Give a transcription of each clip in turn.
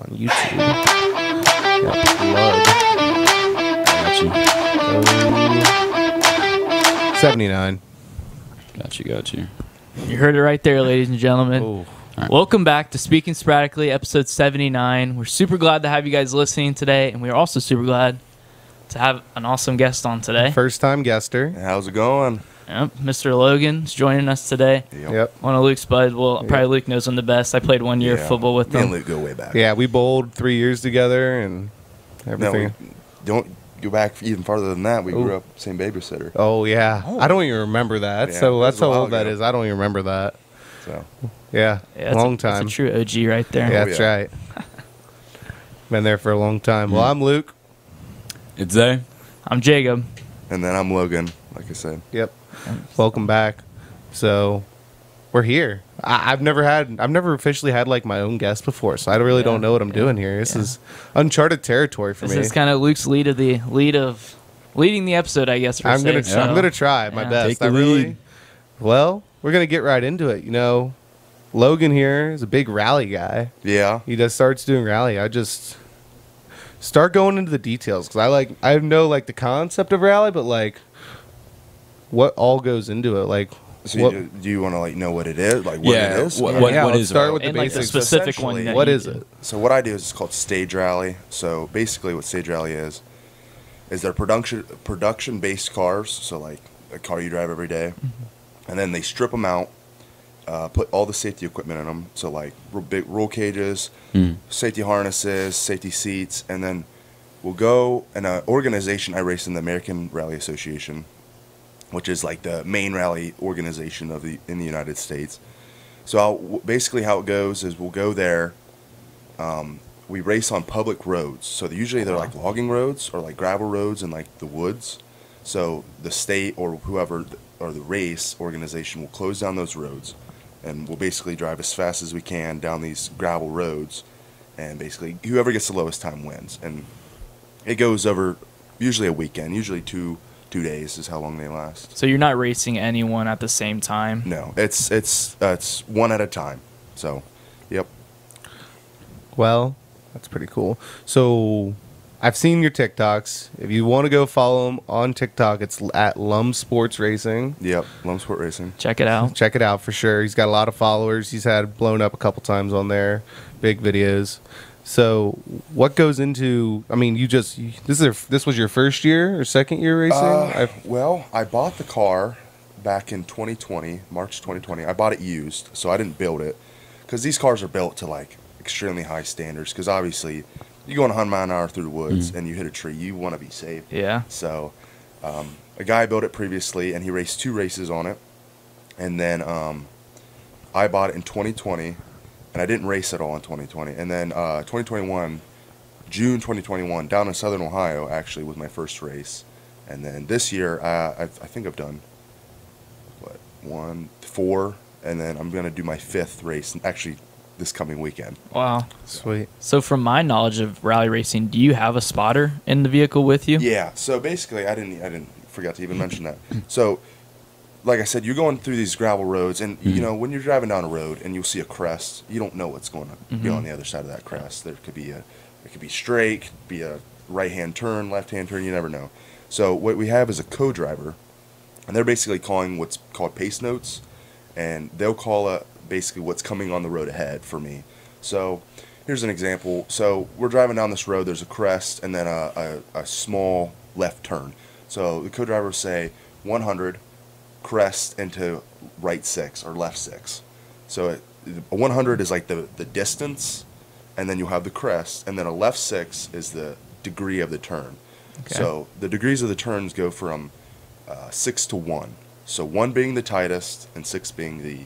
on YouTube. Got blood. Got you. 79. Got you. You heard it right there, ladies and gentlemen. Ooh. Right. Welcome back to Speaking Sporadically, episode 79. We're super glad to have you guys listening today, and we are also super glad to have an awesome guest on today. First time guester. How's it going? Yep, Mr. Logan's joining us today. Yep. One of Luke's buds. Well, probably Luke knows him the best. I played 1 year of football with Me and him. Luke go way back. Yeah, we bowled 3 years together and No, everything. we don't go back even farther than that. We grew up same babysitter. Oh, yeah. I don't even remember that. Yeah, So that that's was a how while old that ago. is. I don't even remember that. So Yeah. Yeah, long That's time. a true OG right there. Yeah, Oh, that's yeah. right. Been there for a long time. Well, I'm Luke. It's Zay. I'm Jacob. and then I'm Logan, like I said. Yep. Welcome back. So we're here. I've never officially had like my own guest before, so I really don't know what I'm doing here. This is uncharted territory for This me. is kind of Luke's leading the episode, I guess. I'm gonna try my Yeah. best. Take the I really. lead. Well, we're gonna get right into it. You know, Logan here is a big rally guy. Yeah. He just starts doing rally. I just start going into the details because I know like the concept of rally, but like what all goes into it. Like So what, do you want to like know what it is? Like what Yeah, it is? what- Or- what- yeah, let's is start rally? with the And like the basics. specific one. Essentially, that What you is do. it? So what I do is called stage rally. So basically what stage rally is they're production based cars. So like a car you drive every day. And then they strip them out, put all the safety equipment in them. So like big roll cages, safety harnesses, safety seats, and then we'll go in an organization I race in, the American Rally Association, which is like the main rally organization in the United States. So basically how it goes is we'll go there. We race on public roads. So usually they're like logging roads or like gravel roads in like the woods. So the state or whoever or the race organization will close down those roads, and we'll basically drive as fast as we can down these gravel roads, and basically whoever gets the lowest time wins. And it goes over usually a weekend, usually two days is how long they last. So you're not racing anyone at the same time? No, it's one at a time. So, yep. Well, that's pretty cool. So I've seen your TikToks. If you want to go follow him on TikTok, it's at lumsportracing. Yep, Lumsport Racing. Check it out. Check it out for sure. He's got a lot of followers. He's had blown up a couple times on there, big videos. So, what goes into? I mean, this was your first year or second year racing? Well, I bought the car back in 2020, March 2020. I bought it used, so I didn't build it because these cars are built to like extremely high standards. Because obviously, you go 100 mile an hour through the woods and you hit a tree, you want to be safe. Yeah. So, a guy built it previously, and he raced 2 races on it. And then I bought it in 2020, and I didn't race at all in 2020. And then 2021, June 2021, down in Southern Ohio, actually, was my first race. And then this year, I think I've done, 4, and then I'm going to do my 5th race, actually, this coming weekend. Wow. Sweet. So from my knowledge of rally racing, do you have a spotter in the vehicle with you? Yeah, so basically, I didn't forget to even mention that. So, like I said, you're going through these gravel roads, and you know when you're driving down a road and you'll see a crest, you don't know what's going to be on the other side of that crest. It could be straight, could be a right hand turn, left hand turn. You never know. So what we have is a co-driver, and they're basically calling what's called pace notes, and they'll call it basically what's coming on the road ahead for me. So here's an example. So we're driving down this road. There's a crest and then a small left turn. So the co-driver will say 100. Crest into right 6 or left 6. So a 100 is like the distance, and then you'll have the crest, and then a left 6 is the degree of the turn. Okay. So the degrees of the turns go from 6 to 1. So 1 being the tightest and 6 being the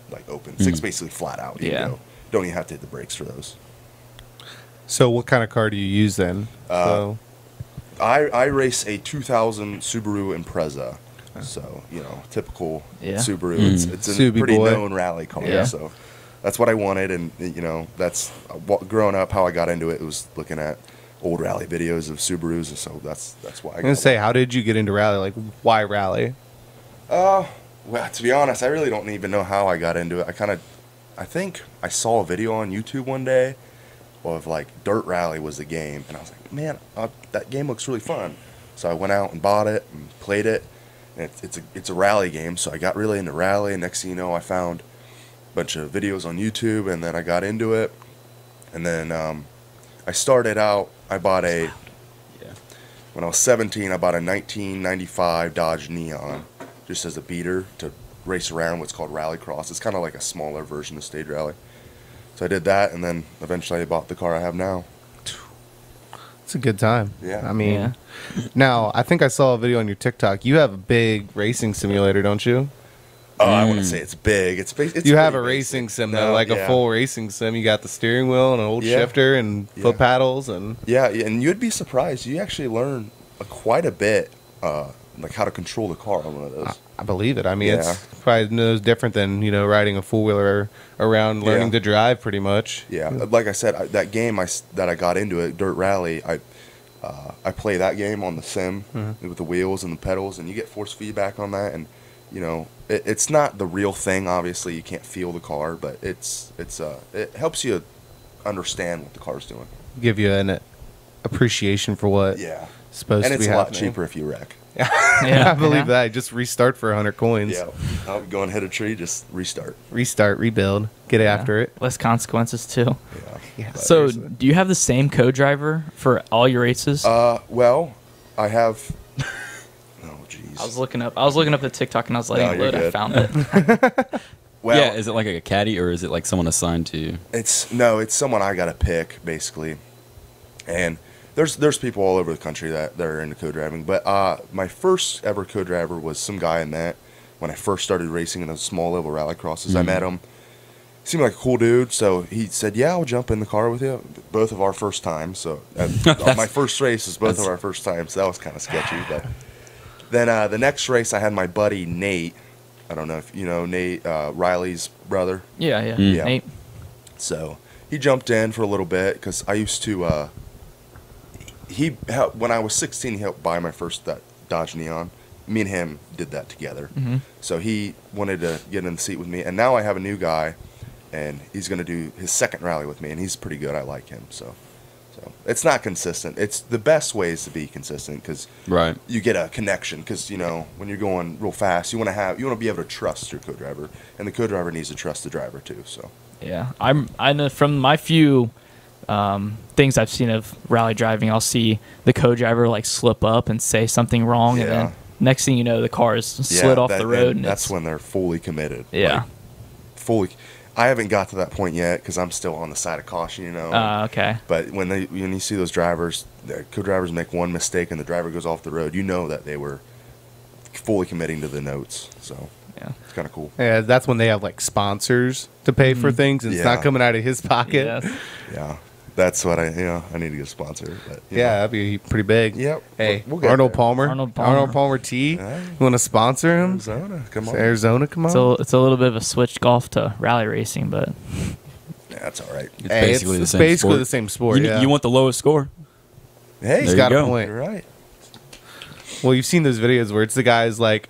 like open. 6 basically flat out. You Yeah. don't even have to hit the brakes for those. So, what kind of car do you use then? I race a 2000 Subaru Impreza. So, typical Yeah. Subaru. It's a Subi pretty boy. known rally car. Yeah. So that's what I wanted. And, that's growing up, how I got into it was looking at old rally videos of Subarus. And so that's why I I'm gonna say, how did you get into rally? Like, why rally? Well, to be honest, I really don't even know how I got into it. I think I saw a video on YouTube one day of like Dirt Rally was the game, and I was like, man, that game looks really fun. So I went out and bought it and played it. And it's a rally game, so I got really into rally. And next thing you know, I found a bunch of videos on YouTube, and then I got into it. And then I started out. I bought when I was 17, I bought a 1995 Dodge Neon, just as a beater to race around what's called Rallycross. It's kind of like a smaller version of stage rally. So I did that, and then eventually I bought the car I have now. It's a good time. Yeah. I mean, now I think I saw a video on your TikTok. You have a big racing simulator, don't you? Oh, I wouldn't say it's big. It's you have a pretty racing basic. sim though, like a full racing sim. You got the steering wheel and an old shifter and foot paddles and yeah, and you'd be surprised. You actually learn quite a bit, like how to control the car on one of those. I believe it. I mean, it's probably no different than riding a four wheeler around, learning to drive, pretty much. Yeah, like I said, that game that I got into it, Dirt Rally. I play that game on the sim with the wheels and the pedals, and you get force feedback on that, and it's not the real thing. Obviously, you can't feel the car, but it helps you understand what the car's doing. Give you an appreciation for what supposed and to be happening. And it's a lot cheaper if you wreck. I believe that. Just restart for 100 coins. Yeah, I'll go and hit a tree, just restart. Restart, rebuild, get after it. Less consequences too. Yeah. So, do you have the same co-driver for all your races? Well, I have. Oh, jeez. I was looking up the TikTok and I was letting it load. I found it. Well, yeah, is it like a caddy or is it like someone assigned to you? It's someone I got to pick basically, and there's people all over the country that are into co-driving. But my first ever co-driver was some guy I met when I first started racing in those small level rallycrosses. I met him. Seemed like a cool dude, so he said, "Yeah, I'll jump in the car with you." Both of our first times. So my first race is both of our first times. So that was kind of sketchy. But then the next race, I had my buddy Nate. I don't know if you know Nate, Riley's brother. Yeah. Nate. So he jumped in for a little bit because I used to. When I was 16, he helped buy my first Dodge Neon. Me and him did that together. So he wanted to get in the seat with me, and now I have a new guy. And he's going to do his second rally with me, and he's pretty good. I like him. So it's not consistent. It's the best way is to be consistent because you get a connection. Because when you're going real fast, you want to be able to trust your co-driver, and the co-driver needs to trust the driver too. So yeah, I know from my few things I've seen of rally driving, I'll see the co-driver like slip up and say something wrong, and then next thing you know, the car is slid off the road. And that's when they're fully committed. Yeah, like, fully. I haven't got to that point yet because I'm still on the side of caution, okay. But when you see those drivers, the co-drivers make one mistake and the driver goes off the road, you know that they were fully committing to the notes. So it's kind of cool. Yeah, that's when they have like sponsors to pay for things, and it's not coming out of his pocket. Yes. Yeah, that's what I need to get a sponsor. But, that'd be pretty big. Yep. Hey, we'll get Arnold there. Palmer. Arnold Palmer. Arnold Palmer T. Yeah. You want to sponsor him? Arizona, come on. Arizona, come on. So it's a little bit of a switch golf to rally racing, but Yeah, that's all right. It's basically the same basically sport. the same sport. You want the lowest score. Hey, He's There got you a go. point. You're right. Well, you've seen those videos where it's the guy's like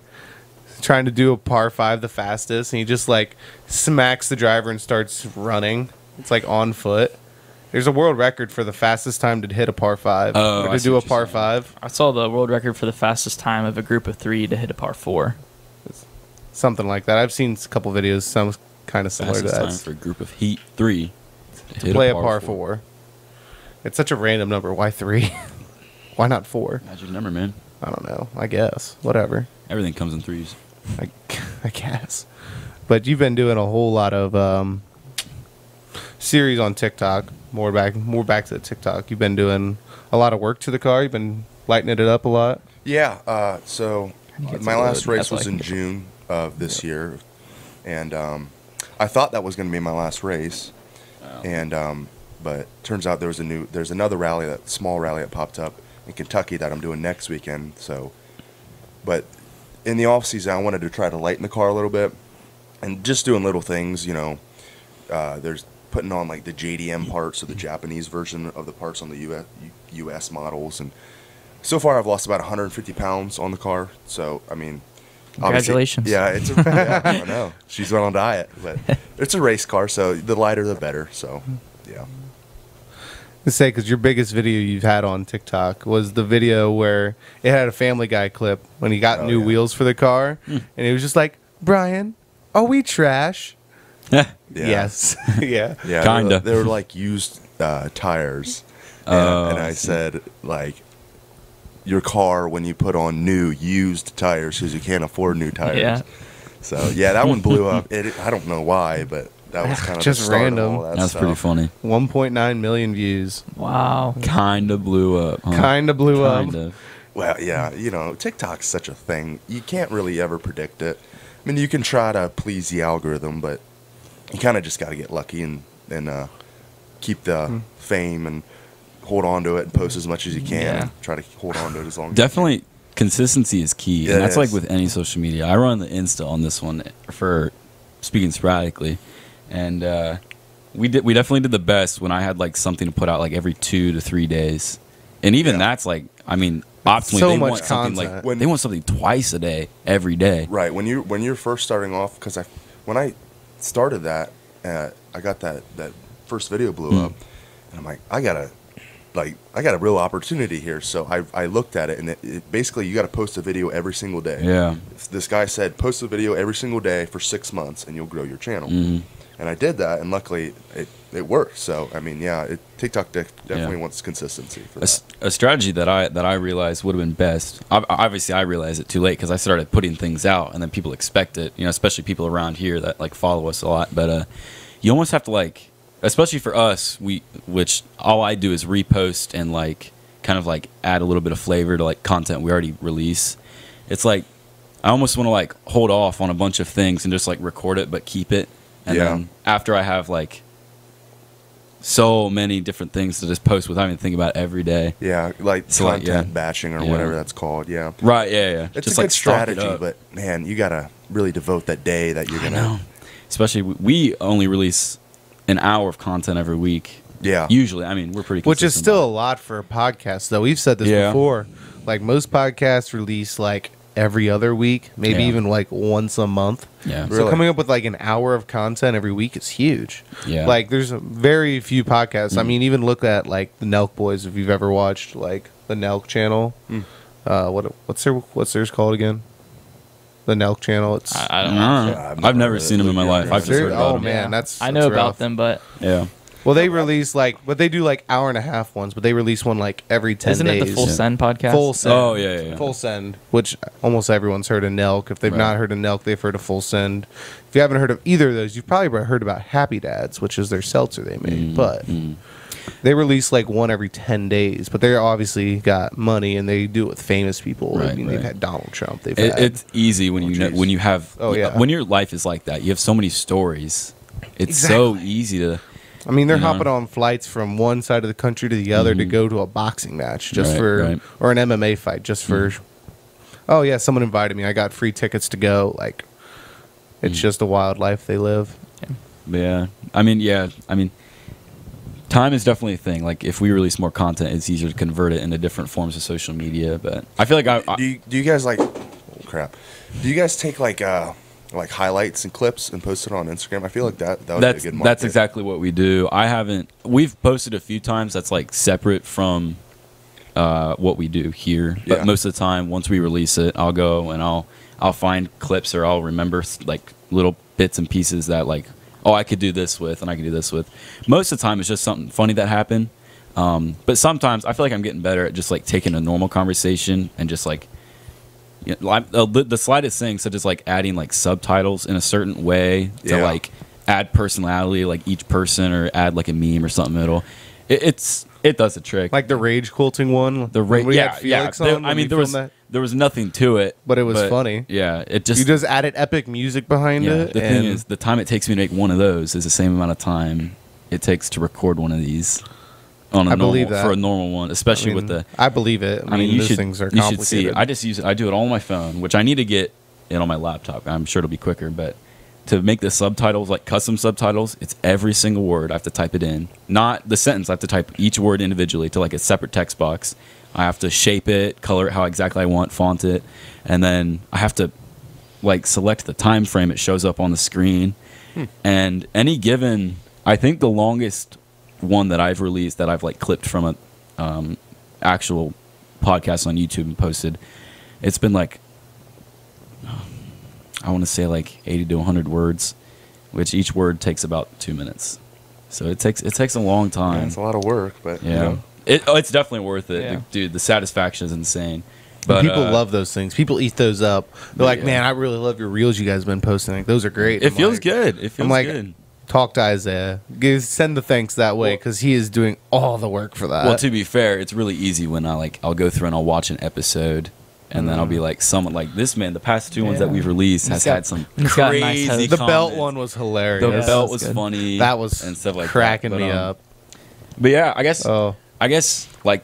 trying to do a par 5 the fastest, and he just like smacks the driver and starts running. It's like on foot. There's a world record for the fastest time to hit a par 5 Oh, or I to see do a what you're par saying. 5. I saw the world record for the fastest time of a group of 3 to hit a par 4. Something like that. I've seen a couple videos, some kind of similar to Fastest that. time for a group of Heat 3 To play a par 4. It's such a random number. Why 3? Why not 4? Magic number, man. I don't know. I guess. Whatever. Everything comes in threes. I guess. But you've been doing a whole lot of series on TikTok. More back to the TikTok. You've been doing a lot of work to the car. You've been lightening it up a lot. Yeah. So Gets my a last load. race That's was like- in June of this year, and I thought that was going to be my last race, and but turns out there's another rally, that small rally that popped up in Kentucky that I'm doing next weekend. So, but in the off season, I wanted to try to lighten the car a little bit, and just doing little things. There's putting on like the JDM parts, or the Japanese version of the parts on the US models, and so far I've lost about 150 pounds on the car. So I mean, Congratulations. obviously- Yeah, I know she's on a diet, but it's a race car, so the lighter the better. So yeah. To say, because your biggest video you've had on TikTok was the video where it had a Family Guy clip when he got new wheels for the car, and it was just like, Brian, are we trash? Yeah. Yes. Yeah. Yeah, Kinda. they were like used tires, and I said like, your car when you put on new used tires because you can't afford new tires. Yeah. So yeah, that one blew up. I don't know why, but that was kind of Just the start random. Of all that That's stuff. pretty funny. 1.9 million views. Wow. Kind of blew up. Huh? Kind of blew Kind up. of. Well, yeah, TikTok's such a thing. You can't really ever predict it. I mean, you can try to please the algorithm, but you kind of just got to get lucky and keep the fame and hold on to it and post as much as you can. Yeah. And try to hold on to it as long as Definitely, consistency is key, Yeah, and that's it like is. with any social media. I run the Insta on this one for speaking sporadically, and we definitely did the best when I had like something to put out like every 2 to 3 days, and even that's like, I mean, optimally So they much want something content. like they want something twice a day, every day. Right. When you're first starting off, because when I started that, I got that first video blew up, and I'm like, I got a real opportunity here. So I looked at it, and it basically you got to post a video every single day. Yeah. This guy said post a video every single day for 6 months, and you'll grow your channel. And I did that, and luckily it worked. So I mean, yeah, TikTok definitely wants consistency for that. A strategy that I realized would have been best. Obviously, I realized it too late because I started putting things out, and then people expect it. Especially people around here that like follow us a lot. But you almost have to like, especially for us, which all I do is repost and like kind of like add a little bit of flavor to like content we already release. It's like I almost want to like hold off on a bunch of things and just like record it, but keep it. And then after I have like so many different things to just post without even thinking about it every day. Yeah, like So, like, content batching or whatever that's called. Yeah, Right, yeah. it's just a like good stock it strategy, up. but man, you gotta really devote that day that you're I gonna. know. Especially we only release an hour of content every week. Yeah. Usually, I mean, we're pretty Which is consistent still a about lot for a podcast, though. We've said this Yeah. before. Like, most podcasts release, like, every other week, maybe Yeah. even, like, once a month. it. Yeah. So Really? coming up with, like, an hour of content every week is huge. Yeah. Like, there's very few podcasts. I mean, even look at, like, the Nelk Boys, if you've ever watched, like, the Nelk channel. What's theirs called again? The Nelk channel. It's I don't know. Uh-huh. I've never seen them in my life. I've just heard about oh them. man, Yeah. that's I know that's about rough. them, but Yeah. Well, they release but they do like hour and a half ones, but they release one like every 10 isn't days. it the Full Send podcast? Full Send. Oh, yeah. Full Send, which almost everyone's heard of Nelk. If they've not heard of Nelk, they've heard of Full Send. If you haven't heard of either of those, you've probably heard about Happy Dads, which is their seltzer they made. But they release like one every 10 days. But they obviously got money, and they do it with famous people. I Right, mean, right. they've had Donald Trump. They've had It's easy when when you have when your life is like that. You have so many stories. It's so easy to. I mean, they're you know? hopping on flights from one side of the country to the other to go to a boxing match just Right, for, right. or an MMA fight just for. Oh yeah, someone invited me. I got free tickets to go. Like, it's just a wild life they live. Yeah. I mean, time is definitely a thing. Like, if we release more content, it's easier to convert it into different forms of social media. But I feel like Do you guys like? Oh, crap. Do you guys take like highlights and clips and post it on Instagram? I feel like that would be a good market. That's exactly what we do. We've posted a few times that's like separate from what we do here. But Yeah. most of the time, once we release it, I'll go and I'll find clips, or I'll remember like little bits and pieces that like, oh, I could do this with, and I could do this with. Most of the time, it's just something funny that happened. But sometimes I feel like I'm getting better at just like taking a normal conversation and just like, the slightest thing, such as like adding like subtitles in a certain way to like add personality, like each person, or add like a meme or something. It does the trick. Like the rage quilting one. When we yeah, had Felix yeah. on I when mean, we there was filmed that. there was nothing to it, But it was funny. Yeah, it just You just added epic music behind yeah. it. The thing is, the time it takes me to make one of those is the same amount of time it takes to record one of these on I believe that. for a normal one, especially I mean, with the. I believe it. I mean, you those should, things are you complicated. should see. I just use it. I do it all on my phone, which I need to get it on my laptop. I'm sure it'll be quicker, but to make the subtitles, like custom subtitles, it's every single word. I have to type it in. Not the sentence. I have to type each word individually to like a separate text box. I have to shape it, color it how exactly I want, font it, and then I have to like select the time frame it shows up on the screen. And any given, I think the longest one that I've released that I've like clipped from a actual podcast on YouTube and posted, it's been like, I want to say like 80 to 100 words, which each word takes about 2 minutes. So it takes a long time. Yeah, it's a lot of work, but yeah, you know. It's definitely worth it, Yeah. dude. The satisfaction is insane. But people love those things. People eat those up. They're like, yeah. man, I really love your reels you guys have been posting. Like, those are great. It I'm feels like- good. It feels I'm like, good. talk to Isaiah. Send the thanks that way because he is doing all the work for that. Well, to be fair, it's really easy when I'll go through and I'll watch an episode, and then I'll be like, someone like this man. The past two ones that we've released has had some he's got a nice crazy. host. the belt comments. one was The hilarious. belt that's was good. funny. That was and stuff like cracking that. me up. But yeah, I guess Oh, like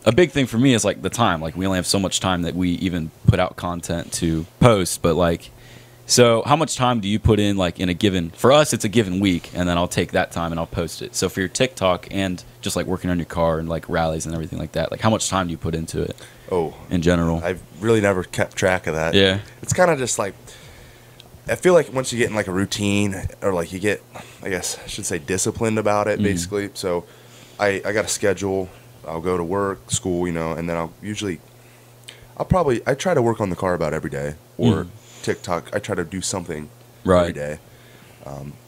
a big thing for me is like the time. Like we only have so much time that we even put out content to post. But like, so how much time do you put in like in a given? For us, it's a given week, and then I'll take that time and I'll post it. So for your TikTok and just like working on your car and like rallies and everything like that, like how much time do you put into it in general? I've really never kept track of that. Yeah. It's kind of just like, I feel like once you get in like a routine, or like you get, I guess I should say, disciplined about it, basically. So I got a schedule. I'll go to work, school, you know, and then I try to work on the car about every day, or TikTok. I try to do something every day.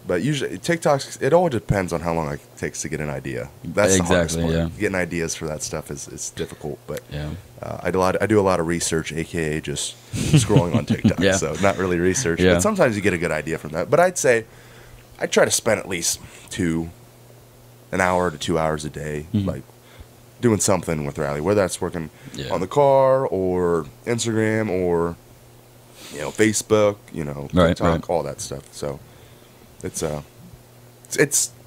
But usually TikToks, it all depends on how long it takes to get an idea. That's the hardest Exactly, part. yeah. Getting ideas for that stuff is difficult, but Yeah. I do a lot of research, aka just scrolling on TikTok. Yeah. So not really research, Yeah. but sometimes you get a good idea from that. But I'd say I try to spend at least an hour to 2 hours a day, like doing something with Rally, whether that's working on the car or Instagram or Facebook, Right, TikTok, right. all that stuff. So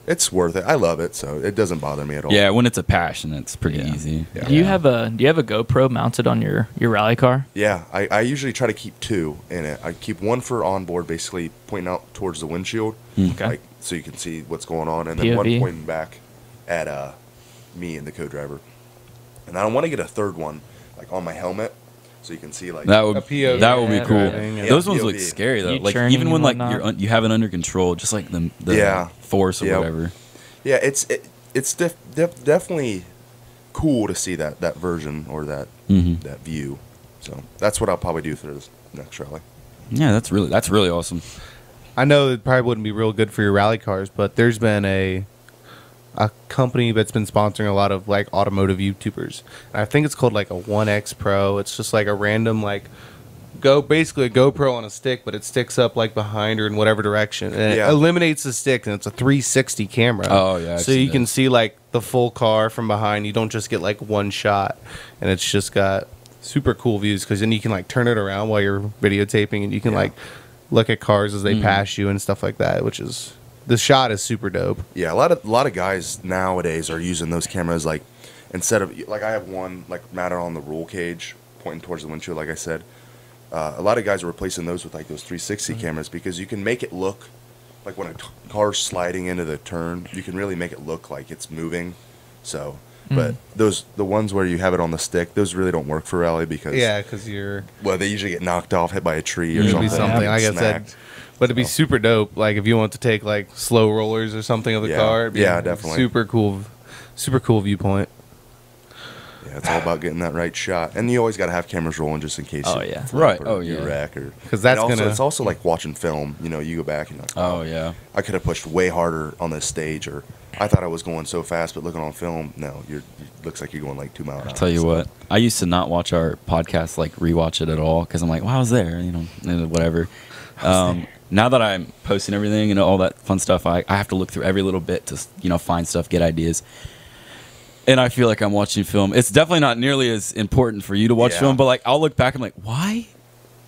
it's worth it. I love it, so it doesn't bother me at all. Yeah, when it's a passion, it's pretty Yeah. easy. Yeah. Do you have a GoPro mounted on your rally car? Yeah, I usually try to keep two in it. I keep one for onboard, basically pointing out towards the windshield, Okay. like so you can see what's going on, and then one POV. pointing back at me and the co-driver. And I want to get a third one, like on my helmet, so you can see like That would A POV. that would be Yeah, cool. driving, yeah. Those ones POV. look scary though. You Like churning even when and like whatnot. you have it under control, just like the Yeah. force or Yeah. whatever. Yeah, it's definitely cool to see that version or that view. So that's what I'll probably do for this next rally. Yeah, that's really awesome. I know it probably wouldn't be real good for your rally cars, but there's been a company that's been sponsoring a lot of like automotive YouTubers. And I think it's called like a 1X Pro. It's just like a random like basically a GoPro on a stick, but it sticks up like behind or in whatever direction, and Yeah. it eliminates the stick, and it's a 360 camera. Oh, yeah, I've so seen you that. can see like the full car from behind. You don't just get like one shot, and it's just got super cool views because then you can like turn it around while you're videotaping, and you can Yeah. like look at cars as they pass you and stuff like that, which is the shot is super dope. Yeah, a lot of guys nowadays are using those cameras like instead of like I have one like mounted on the roll cage pointing towards the windshield, like I said. A lot of guys are replacing those with like those 360 cameras because you can make it look like when a car's sliding into the turn, you can really make it look like it's moving. So, but the ones where you have it on the stick, those really don't work for rally because Yeah, because you're they usually get knocked off, hit by a tree or it'd something. be something like I said. smacked. But it'd be super dope. Like if you want to take like slow rollers or something of the Yeah. car, it'd be Yeah, definitely. super cool viewpoint. Yeah, it's all about getting that right shot, and you always got to have cameras rolling just in case. Oh, you yeah. flip Right. or Oh, you yeah. wreck or 'Cause that's and also, gonna- It's also like watching film. You go back and you're like, Oh yeah. I could have pushed way harder on this stage, or I thought I was going so fast, but looking on film, no, it looks like you're going like 2 miles. I'll tell you what. I used to not watch our podcast, like rewatch it at all, because I'm like, well, I was there, whatever. Now that I'm posting everything and all that fun stuff, I have to look through every little bit to find stuff, get ideas. And I feel like I'm watching film. It's definitely not nearly as important for you to watch Yeah. film, but like I'll look back and I'm like, why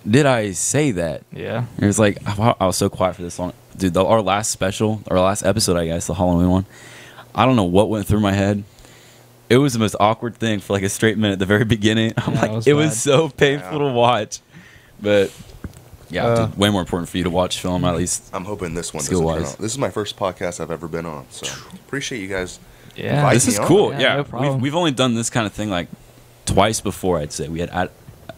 did I say that? Yeah. And it's like I was so quiet for this long, dude. Our last episode, I guess, the Halloween one. I don't know what went through my head. It was the most awkward thing for like a straight minute at the very beginning. I'm Yeah, like, it it was was bad. so painful Yeah. to watch. But yeah, dude, way more important for you to watch film at least. I'm hoping this one doesn't Skill-wise. turn out. This is my first podcast I've ever been on, so appreciate you guys. Yeah. Invite This me is on. cool. Yeah, Yeah, no problem. we've only done this kind of thing like twice before. I'd say we had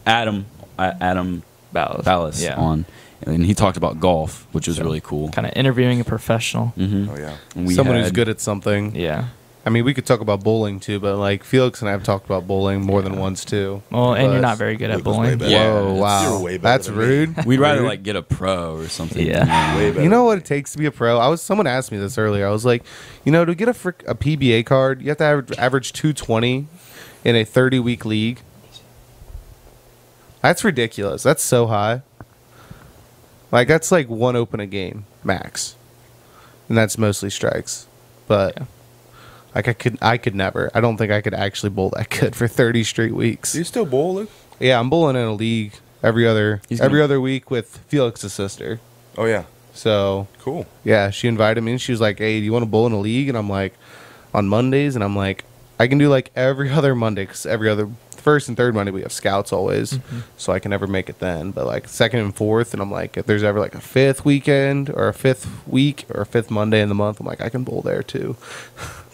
Adam Ballas Yeah. on, and he talked about golf, which was really cool. Kind of interviewing a professional. Mm-hmm. Oh yeah. And we Someone who's had- good at something. Yeah. I mean, we could talk about bowling too, but like Felix and I have talked about bowling more than once too. Well, and you're But- not very good at Luke was way bowling. better. Yeah, Whoa, it's- wow, you're way better that's than me. rude. We'd rather Rude. like get a pro or something. Yeah. Way better You know than what me. it takes to be a pro? Someone asked me this earlier. I was like, to get a PBA card, you have to average 220 in a 30-week league. That's ridiculous. That's so high. Like that's like one open a game max, and that's mostly strikes. But Yeah. like I could never. I don't think I could actually bowl that good for 30 straight weeks. Do you still bowl, Luke? Yeah, I'm bowling in a league every other He's gonna- other week with Felix's sister. Oh yeah, So cool. yeah, she invited me and she was like, "Hey, do you want to bowl in a league?" And I'm like, on Mondays, and I'm like, I can do like every other Monday because every other first and third Monday we have scouts always, so I can never make it then. But like second and fourth, and I'm like, if there's ever like a fifth weekend or a fifth week or a fifth Monday in the month, I'm like, I can bowl there too.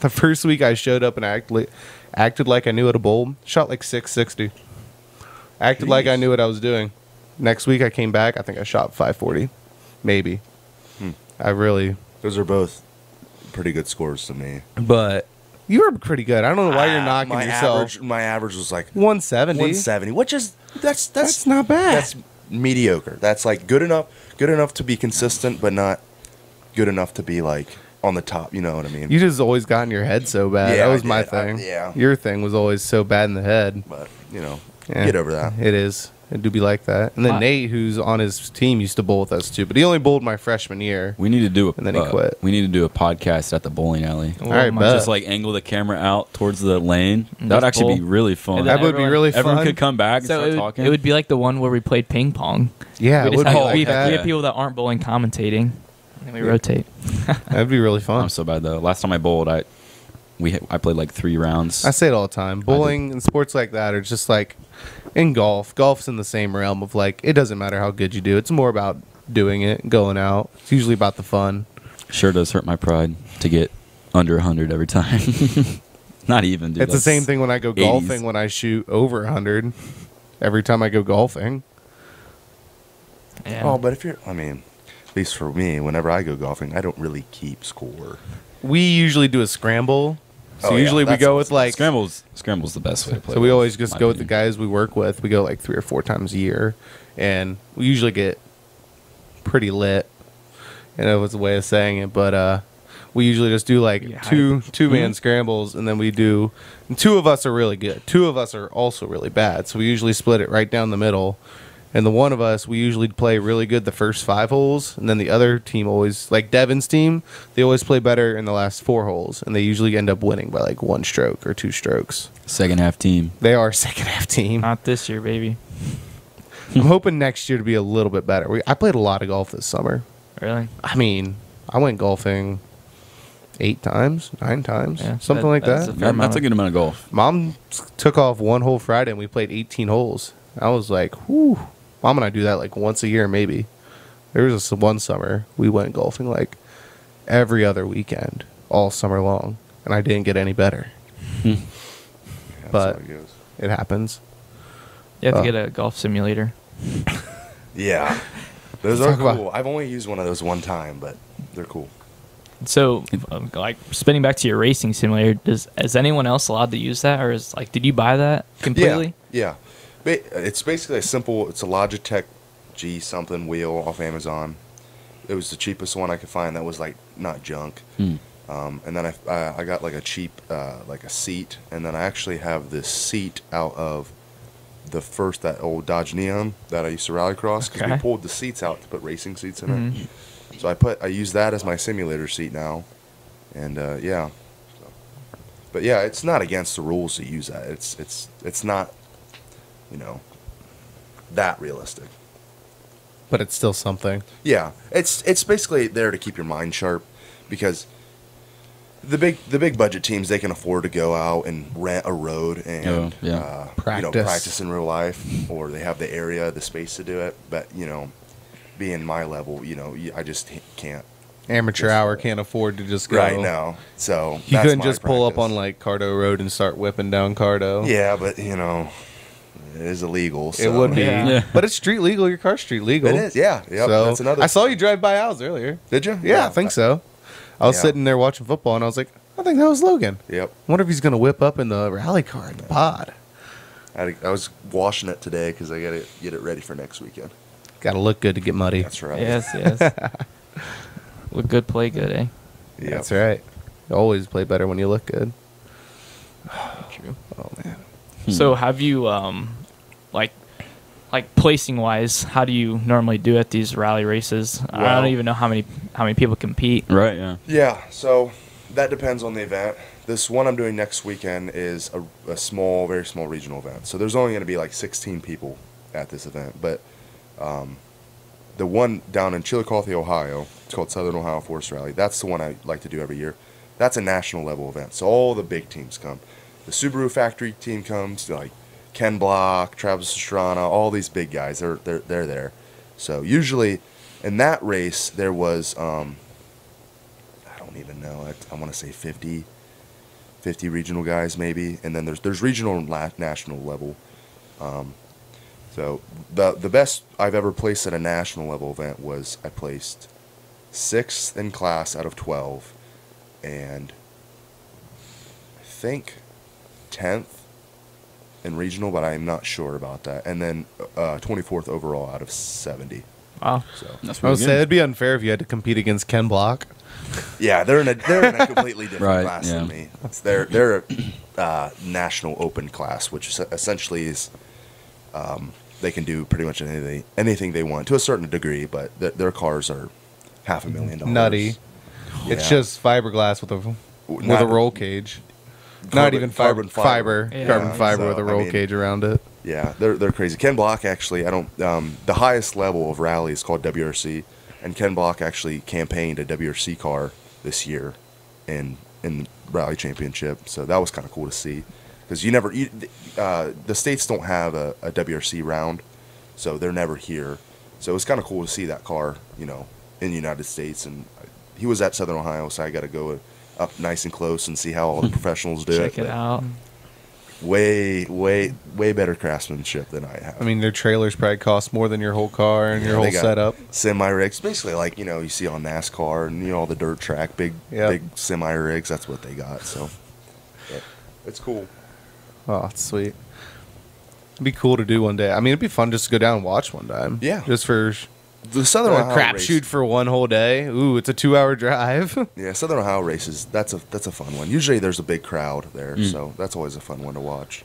The first week I showed up and acted like I knew how to bowl, shot like 660. Acted like I Jeez. knew what I was doing. Next week I came back, I think I shot 540, maybe. I really. Those are both pretty good scores to me. But you were pretty good. I don't know why you're knocking my yourself. My average was like 170. 170, which is that's not bad. That's mediocre. That's like good enough to be consistent, but not good enough to be like on the top. You know what I mean? You just always got in your head so bad. Yeah, That was I my did. thing. Yeah. Your thing was always so bad in the head. But Yeah. get over that. It is. It do be like that. And then Nate, who's on his team, used to bowl with us too, but he only bowled my freshman year. We need to do And then he quit. We need to do a podcast at the bowling alley. Well, All right, my- bet. Just like angle the camera out towards the lane. And That would just actually be bowl. really fun. And then That would be really Everyone fun. could come back and So start it talking. would be like the one where we played ping pong. Yeah, we it just would have, be Oh, like we that. have people that aren't bowling commentating, and then we rotate. That'd be really fun. I'm so bad though. Last time I bowled, I played like 3 rounds. I say it all the time. Bowling and sports like that are just like in golf. Golf's in the same realm of like it doesn't matter how good you do. It's more about doing it, going out. It's usually about the fun. Sure does hurt my pride to get under 100 every time. Not even, dude. It's the That's same thing when I go 80s. golfing when I shoot over 100 every time I go golfing. Yeah. Oh, but if you're, I mean, at least for me, whenever I go golfing, I don't really keep score. We usually do a scramble. So Oh, yeah, usually we that's go what's with like Scramble's the best way to play. so we golf, always just in my go with the opinion. guys we work with. We go like 3 or 4 times a year, and we usually get pretty lit. And it was a way of saying it, but we usually just do like Yeah, two-man scrambles, and then we do. And 2 of us are really good. 2 of us are also really bad. So we usually split it right down the middle. And the one of us, we usually play really good the first 5 holes, and then the other team always, like Devin's team, they always play better in the last 4 holes, and they usually end up winning by like 1 stroke or 2 strokes. Second half team. They are a second half team. Not this year, baby. I'm hoping next year to be a little bit better. I played a lot of golf this summer. Really? I mean, I went golfing 8 times, 9 times, Yeah, something like that's that. a fair That's a amount. good amount of golf. Mom took off 1 whole Friday, and we played 18 holes. I was like, whew. Mom and I do that like once a year, maybe. There was this one summer we went golfing like every other weekend, all summer long, and I didn't get any better. Yeah, that's But- how it goes. It happens. You have to Oh. get a golf simulator. Yeah, those are Talk about- cool. I've only used one of those one time, but they're cool. So, like spinning back to your racing simulator, is anyone else allowed to use that, or is like, did you buy that completely? Yeah. It's basically it's a Logitech G something wheel off Amazon. It was the cheapest one I could find that was like not junk. Hmm. And then I got like a cheap like a seat, and then I actually have this seat out of that old Dodge Neon that I used to rally across because we Okay. pulled the seats out to put racing seats in Mhm. it. So I use that as my simulator seat now, and yeah. But yeah, it's not against the rules to use that. It's not, that realistic. But it's still something. Yeah, it's basically there to keep your mind sharp, because the big budget teams, they can afford to go out and rent a road and Oh, yeah. Practice. practice in real life, or they have the area, the space to do it. But being my level, I just can't. Amateur hour can't afford to just go. Right now, so You that's couldn't my just pull up practice. on like Cardo Road and start whipping down Cardo. Yeah, but it is illegal. It So. would be. Yeah. Yeah. But it's street legal. Your car's street legal. It is. Yeah. Yep. So That's another. I saw you drive by ours earlier. Did you? Yeah, I think so. I was Yeah. sitting there watching football, and I was like, I think that was Logan. Yep. Wonder if he's gonna whip up in the rally car in the pod. I was washing it today because I got to get it ready for next weekend. Got to look good to get muddy. That's right. Yes. Look good, play good, eh? Yep. That's right. You always play better when you look good. True. Oh man. So have you like placing wise, how do you normally do at these rally races? I Well- don't even know how many people compete. Right. Yeah. Yeah, so that depends on the event. This one I'm doing next weekend is a small, very small regional event. So there's only going to be like 16 people at this event. But the one down in Chillicothe, Ohio, it's called Southern Ohio Forest Rally. That's the one I like to do every year. That's a national level event. So all the big teams come. The Subaru factory team comes, like Ken Block, Travis Pastrana, all these big guys. They're there. So usually in that race there was I don't even know. I want to say 50 regional guys maybe, and then there's regional and national level. So the best I've ever placed at a national level event was I placed 6th in class out of 12, and I think 10th in regional, but I'm not sure about that. And then 24th overall out of 70. Wow. So That's I would really say good. it'd be unfair if you had to compete against Ken Block. yeah, they're in a completely different Right, class yeah. than me. They're a national open class, which essentially is they can do pretty much anything they want to a certain degree, but their cars are $500,000. Nutty. It's Yeah. just fiberglass with a Not- roll cage. Not Carbon- even carbon fiber. Yeah. Carbon fiber So, with a I roll mean- cage around it. Yeah, they're crazy. Ken Block actually, I don't. The highest level of rally is called WRC, and Ken Block actually campaigned a WRC car this year in the rally championship. So that was kind of cool to see, because the states don't have a WRC round, so they're never here. So it's kind of cool to see that car, in the United States. And he was at Southern Ohio, so I got to go up nice and close and see how all the professionals do Check it But out. Way better craftsmanship than I have. I mean, their trailers probably cost more than your whole car and your Yeah, whole they got setup. Semi rigs, basically like you see on NASCAR and all the dirt track, big semi rigs. That's what they got. So yeah, it's cool. Oh, it's sweet. It'd be cool to do one day. I mean, it'd be fun just to go down and watch one time. Yeah. Just for The Southern a Ohio race, crapshoot for one whole day. Ooh, it's a 2-hour drive. Yeah, Southern Ohio races. That's a fun one. Usually there's a big crowd there, so that's always a fun one to watch.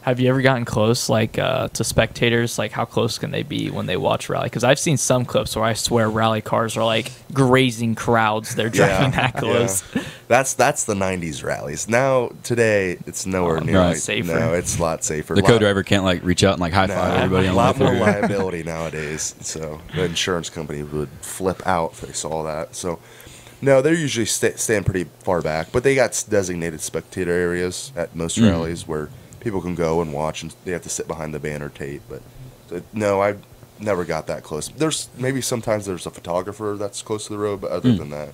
Have you ever gotten close, to spectators? Like, how close can they be when they watch rally? Because I've seen some clips where I swear rally cars are like grazing crowds. They're driving that close. Yeah. That's the '90s rallies. Now today it's nowhere near right. like, Safer. No, it's a lot safer. The co-driver can't reach out and high No, five everybody. a on lot the way more through. liability nowadays. So the insurance company would flip out if they saw that. So no, they're usually stand pretty far back, but they got designated spectator areas at most rallies where people can go and watch, and they have to sit behind the banner tape. But no, I never got that close. There's maybe sometimes there's a photographer that's close to the road, but other than that,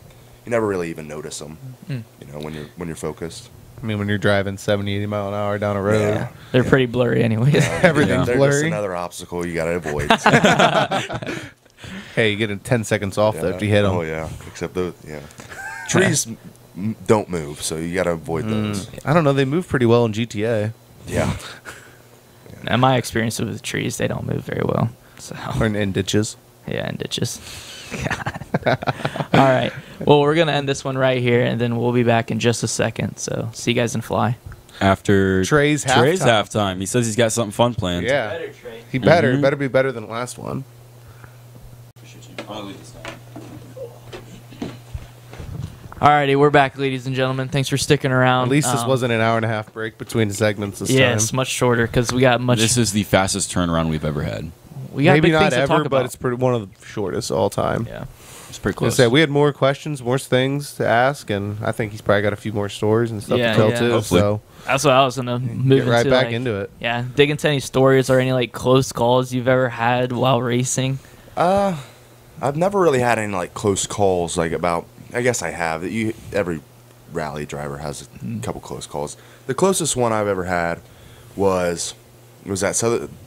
you never really even notice them. When you're focused. I mean, when you're driving 70, 80 mile an hour down a road. Yeah. They're pretty blurry anyways. Everything's They're just blurry. another obstacle you got to avoid. Hey, you get 10 seconds off though if you hit them. Oh yeah, except those. Yeah, trees don't move, so you got to avoid those. I don't know. They move pretty well in GTA. Yeah. And my experience with trees, they don't move very well. So Or in ditches. yeah, and ditches. God. All right. Well, we're gonna end this one right here, and then we'll be back in just a second. So see you guys in Fly. After Trey's halftime, he says he's got something fun planned. Yeah. Trey. He better be better than the last one. Alrighty, we're back, ladies and gentlemen. Thanks for sticking around. At least this wasn't an hour and a half break between segments this Yes, time. much shorter because we got much. This is the fastest turnaround we've ever had. we got Maybe big not things to ever, talk about. but it's one of the shortest all time. Yeah. It's pretty I was close. gonna say, we had more questions, more things to ask, and I think he's probably got a few more stories and stuff Yeah, to tell yeah. too. Hopefully. So That's what I was gonna move get right into, back like, into it. Yeah, dig into any stories or any close calls you've ever had while racing. I've never really had any close calls about. I guess I have. Every rally driver has a couple close calls. The closest one I've ever had was at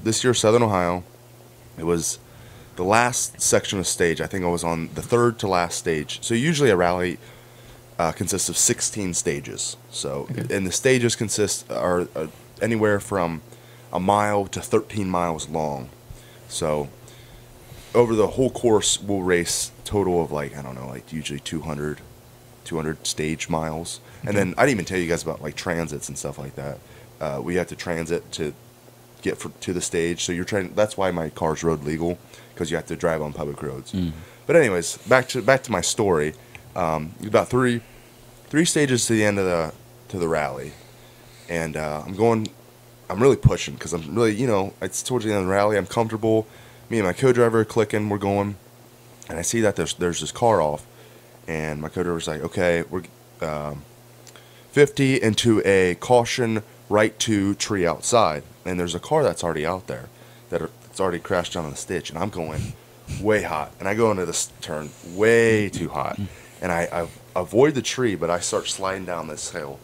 this year Southern Ohio. It was the last section of stage. I think I was on the third to last stage. So usually a rally, consists of 16 stages. So, and the stages are anywhere from a mile to 13 miles long. So, over the whole course, we'll race total of like, I don't know, like usually 200 stage miles. And then I didn't even tell you guys about like transits and stuff like that. We have to transit to get to the stage. So that's why my car's road legal, because you have to drive on public roads. But anyways, back to my story. About three stages to the end of the rally, and I'm really pushing because I'm really, it's towards the end of the rally. I'm comfortable. Me and my co-driver are clicking. We're going, and I see that there's this car off, and my co-driver's like, okay, we're 50 into a caution right to tree outside, and there's a car that's already out there that's already crashed down on the ditch, and I'm going way hot, and I go into this turn way too hot, and I avoid the tree, but I start sliding down this hill,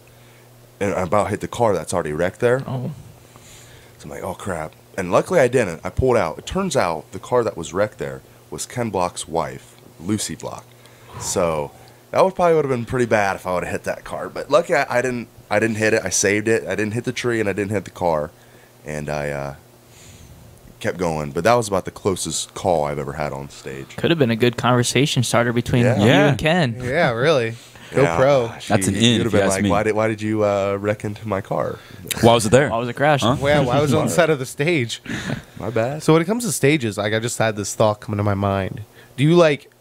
and I about hit the car that's already wrecked there. Oh. So I'm like, oh crap. And luckily I didn't. I pulled out. It turns out the car that was wrecked there was Ken Block's wife, Lucy Block. So that would have been pretty bad if I would have hit that car. But lucky I didn't hit it. I saved it. I didn't hit the tree and I didn't hit the car. And I kept going. But that was about the closest call I've ever had on stage. Could have been a good conversation starter between you and Ken. Yeah, really. Go pro. That's an in. You'd have been if you ask like, me. why did you wreck into my car? Why was it there? Why was it crashing? Huh? Yeah, why was it on the side of the stage? My bad. So when it comes to stages, like I just had this thought come into my mind. Do you like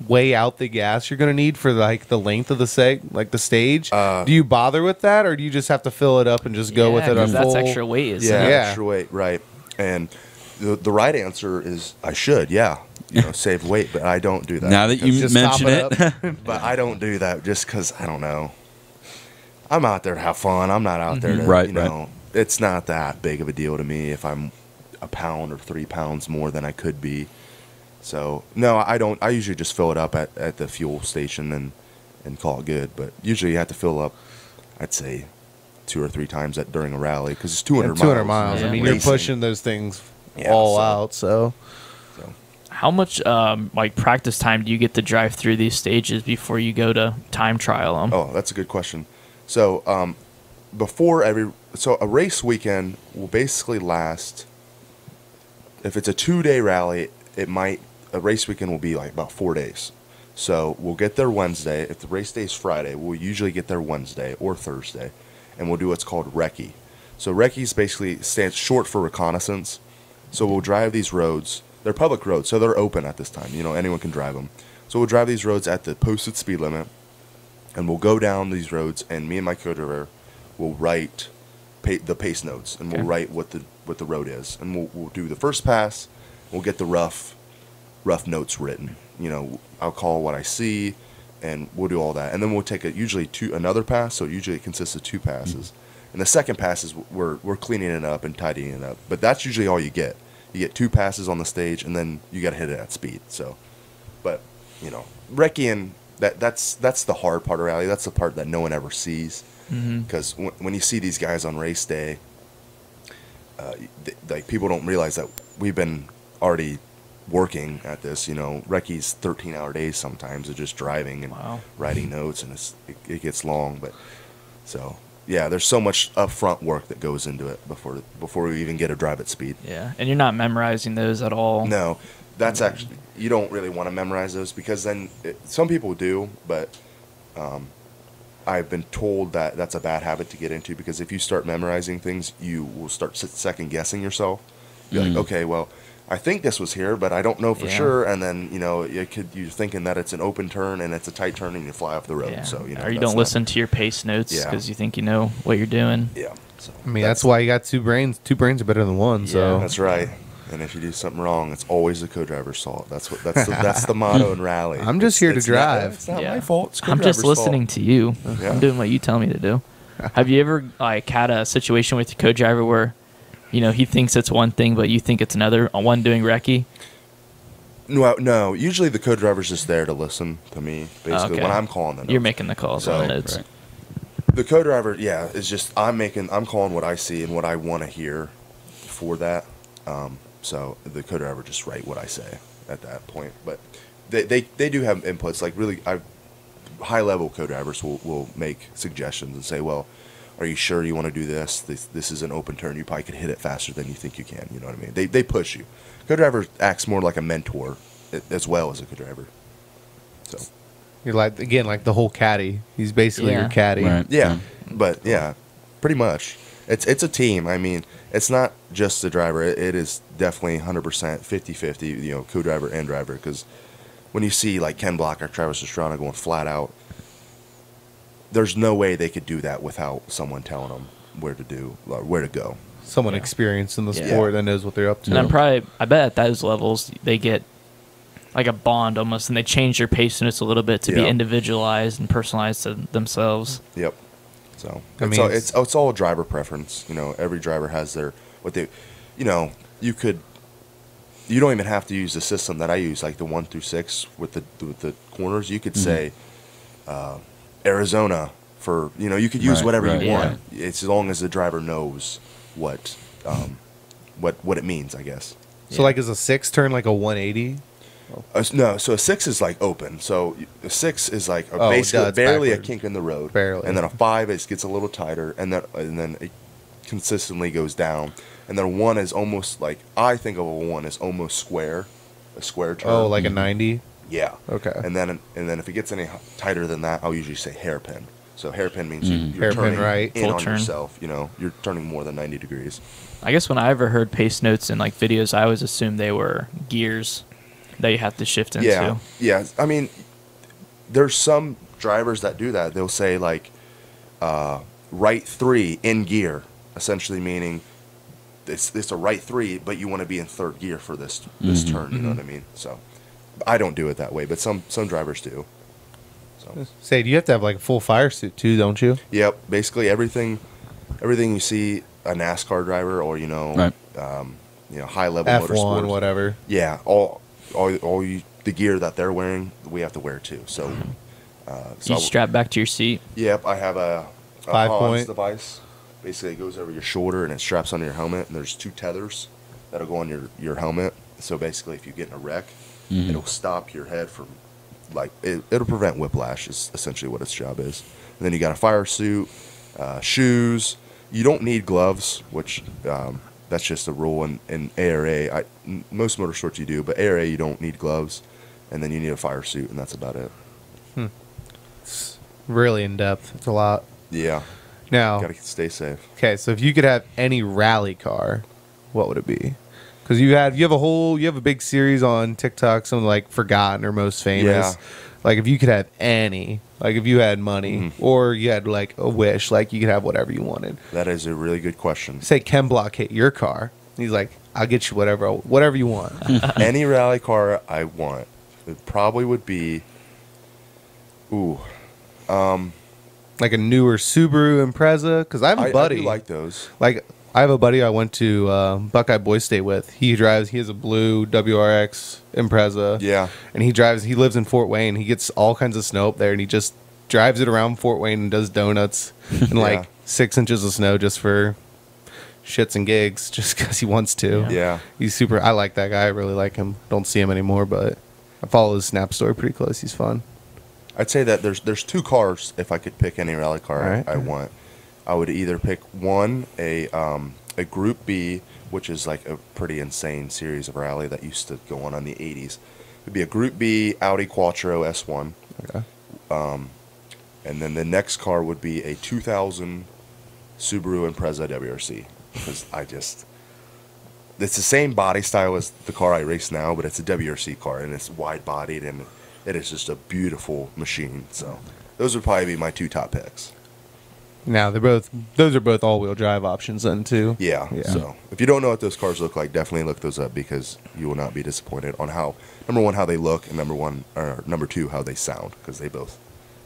weigh out the gas you're gonna need for like the length of the the stage? Do you bother with that, or do you just have to fill it up and just go with it? Because on full? that's extra weight. Isn't Yeah, it? extra weight, right. And the right answer is I should, save weight, but I don't do that. Now that you Just mention top it, But I don't do that just because, I don't know. I'm out there to have fun. I'm not out there to, Right. It's not that big of a deal to me if I'm a pound or 3 pounds more than I could be. So, no, I don't. I usually just fill it up at the fuel station and call it good. But usually you have to fill up, I'd say, 2 or 3 times during a rally because it's 200 200 miles. miles. Yeah. I mean, Racing. you're pushing those things Yeah, all so- out. So How much practice time do you get to drive through these stages before you go to time trial them? Oh, that's a good question. So, a race weekend will basically last. If it's a 2-day rally, a race weekend will be like about 4 days. So we'll get there Wednesday. If the race day is Friday, we'll usually get there Wednesday or Thursday, and we'll do what's called recce. So recce basically stands short for reconnaissance. So we'll drive these roads. They're public roads, so they're open at this time. Anyone can drive them. So we'll drive these roads at the posted speed limit, and we'll go down these roads, and me and my co-driver will write the pace notes, and we'll write what the road is, and we'll do the first pass. We'll get the rough notes written. I'll call what I see, and we'll do all that, and then we'll take another pass. So usually it consists of 2 passes, and the second pass is we're cleaning it up and tidying it up. But that's usually all you get. You get 2 passes on the stage, and then you got to hit it at speed. So, but recceing that's the hard part of rally. That's the part that no one ever sees, because when you see these guys on race day, people don't realize that we've been already working at this. Recce's 13-hour days sometimes of just driving and writing notes, and it gets long. But so. Yeah, there's so much upfront work that goes into it before we even get a drive at speed. Yeah, and you're not memorizing those at all. No, that's actually, you don't really want to memorize those because then some people do, but I've been told that that's a bad habit to get into because if you start memorizing things, you will start second guessing yourself. You're like, okay, well, I think this was here, but I don't know for sure. And then you're thinking that it's an open turn and it's a tight turn and you fly off the road. Yeah. So or you don't listen to your pace notes because you think you know what you're doing. Yeah. So I mean, that's why you got 2 brains. 2 brains are better than one. So that's right. And if you do something wrong, it's always the co-driver's fault. That's the motto in rally. I'm just here to drive. It's not my fault. It's I'm just listening to you. Yeah. I'm doing what you tell me to do. Have you ever had a situation with your co-driver where he thinks it's one thing, but you think it's another, one doing recce? No. Usually the co-driver's just there to listen to me, basically, when I'm calling the notes. You're making the calls on the notes. Right. The co-driver, is just, I'm calling what I see and what I want to hear for that. So the co-driver just write what I say at that point. But they do have inputs. Like really, high level co-drivers will make suggestions and say, well, are you sure you want to do this? This is an open turn. You probably could hit it faster than you think you can. You know what I mean? They push you. Co-driver acts more like a mentor as well as a co-driver. So You're like, again, like the whole caddy. He's basically your caddy. Right. yeah, but yeah, pretty much. It's a team. I mean, it's not just the driver. It is definitely 100% 50-50, you know, co-driver and driver. Because when you see like Ken Block or Travis Pastrana going flat out, there's no way they could do that without someone telling them where to go. Someone experienced in the sport that knows what they're up to. And I bet at those levels they get like a bond almost, and they change their pace notes a little bit to be individualized and personalized to themselves. Yep. So I mean, it's all driver preference. You know, every driver has what they, you know, you don't even have to use the system that I use, like the 1 through 6 with the corners. You could say Arizona for, you know, you could use whatever you want. It's as long as the driver knows what it means, I guess. So like, is a 6 turn like a 180? No, so a 6 is like open. So a 6 is like basically barely a kink in the road. Barely. And then a 5 gets a little tighter, and then it consistently goes down. And then a 1 is almost like, I think of a 1 as almost square, a square turn. Oh, like a 90? Yeah. Okay. And then if it gets any tighter than that, I'll usually say hairpin. So hairpin means you're Hairpin turning right. in Full on turn. yourself. You know, you're turning more than 90 degrees. I guess when I ever heard pace notes in like videos, I always assumed they were gears that you have to shift into. Yeah. I mean, there's some drivers that do that. They'll say like right 3 in gear, essentially meaning it's a right 3, but you want to be in 3rd gear for this turn. You know what I mean? So I don't do it that way, but some drivers do. So. Say, do you have to have like a full fire suit too, don't you? Yep. Basically everything you see a NASCAR driver or you know high level F1, motorsports, whatever. Yeah, all the gear that they're wearing, we have to wear too. So, You strap back to your seat. Yep, I have a 5-point Hans device. Basically, it goes over your shoulder and it straps onto your helmet. And there's 2 tethers that'll go on your helmet. So basically, if you get in a wreck, it'll stop your head from it'll prevent whiplash. Is essentially what its job is. And then you got a fire suit, shoes. You don't need gloves, which that's just a rule in ARA. Most motorsports you do, but ARA you don't need gloves, and then you need a fire suit, and that's about it. It's really in depth. It's a lot. Yeah. Now, Gotta stay safe. okay, so if you could have any rally car, what would it be? Because you have a big series on TikTok, something like Forgotten or Most Famous. Yeah. Like if you could have any, like if you had money or you had like a wish, like you could have whatever you wanted. That is a really good question. Say Ken Block hit your car. He's like, I'll get you whatever you want. Any rally car I want, it probably would be, Like a newer Subaru Impreza. Because I have a buddy. I do like those. Like I have a buddy I went to Buckeye Boy State with. He has a blue WRX Impreza. Yeah. And he lives in Fort Wayne. He gets all kinds of snow up there and he just drives it around Fort Wayne and does donuts in like 6 inches of snow just for shits and gigs, just because he wants to. Yeah. I like that guy. I really like him. Don't see him anymore, but I follow his Snap story pretty close. He's fun. I'd say that there's 2 cars if I could pick any rally car I want. I would either pick one, a Group B, which is like a pretty insane series of rally that used to go on the 80s. It'd be a Group B Audi Quattro S1. Okay. And then the next car would be a 2000 Subaru Impreza WRC. Because it's the same body style as the car I race now, but it's a WRC car, and it's wide-bodied, and it is just a beautiful machine. So those would probably be my 2 top picks. Now those are both all-wheel drive options then too. Yeah. So if you don't know what those cars look like, definitely look those up because you will not be disappointed on how, number 1, how they look, and number 2, how they sound, because they both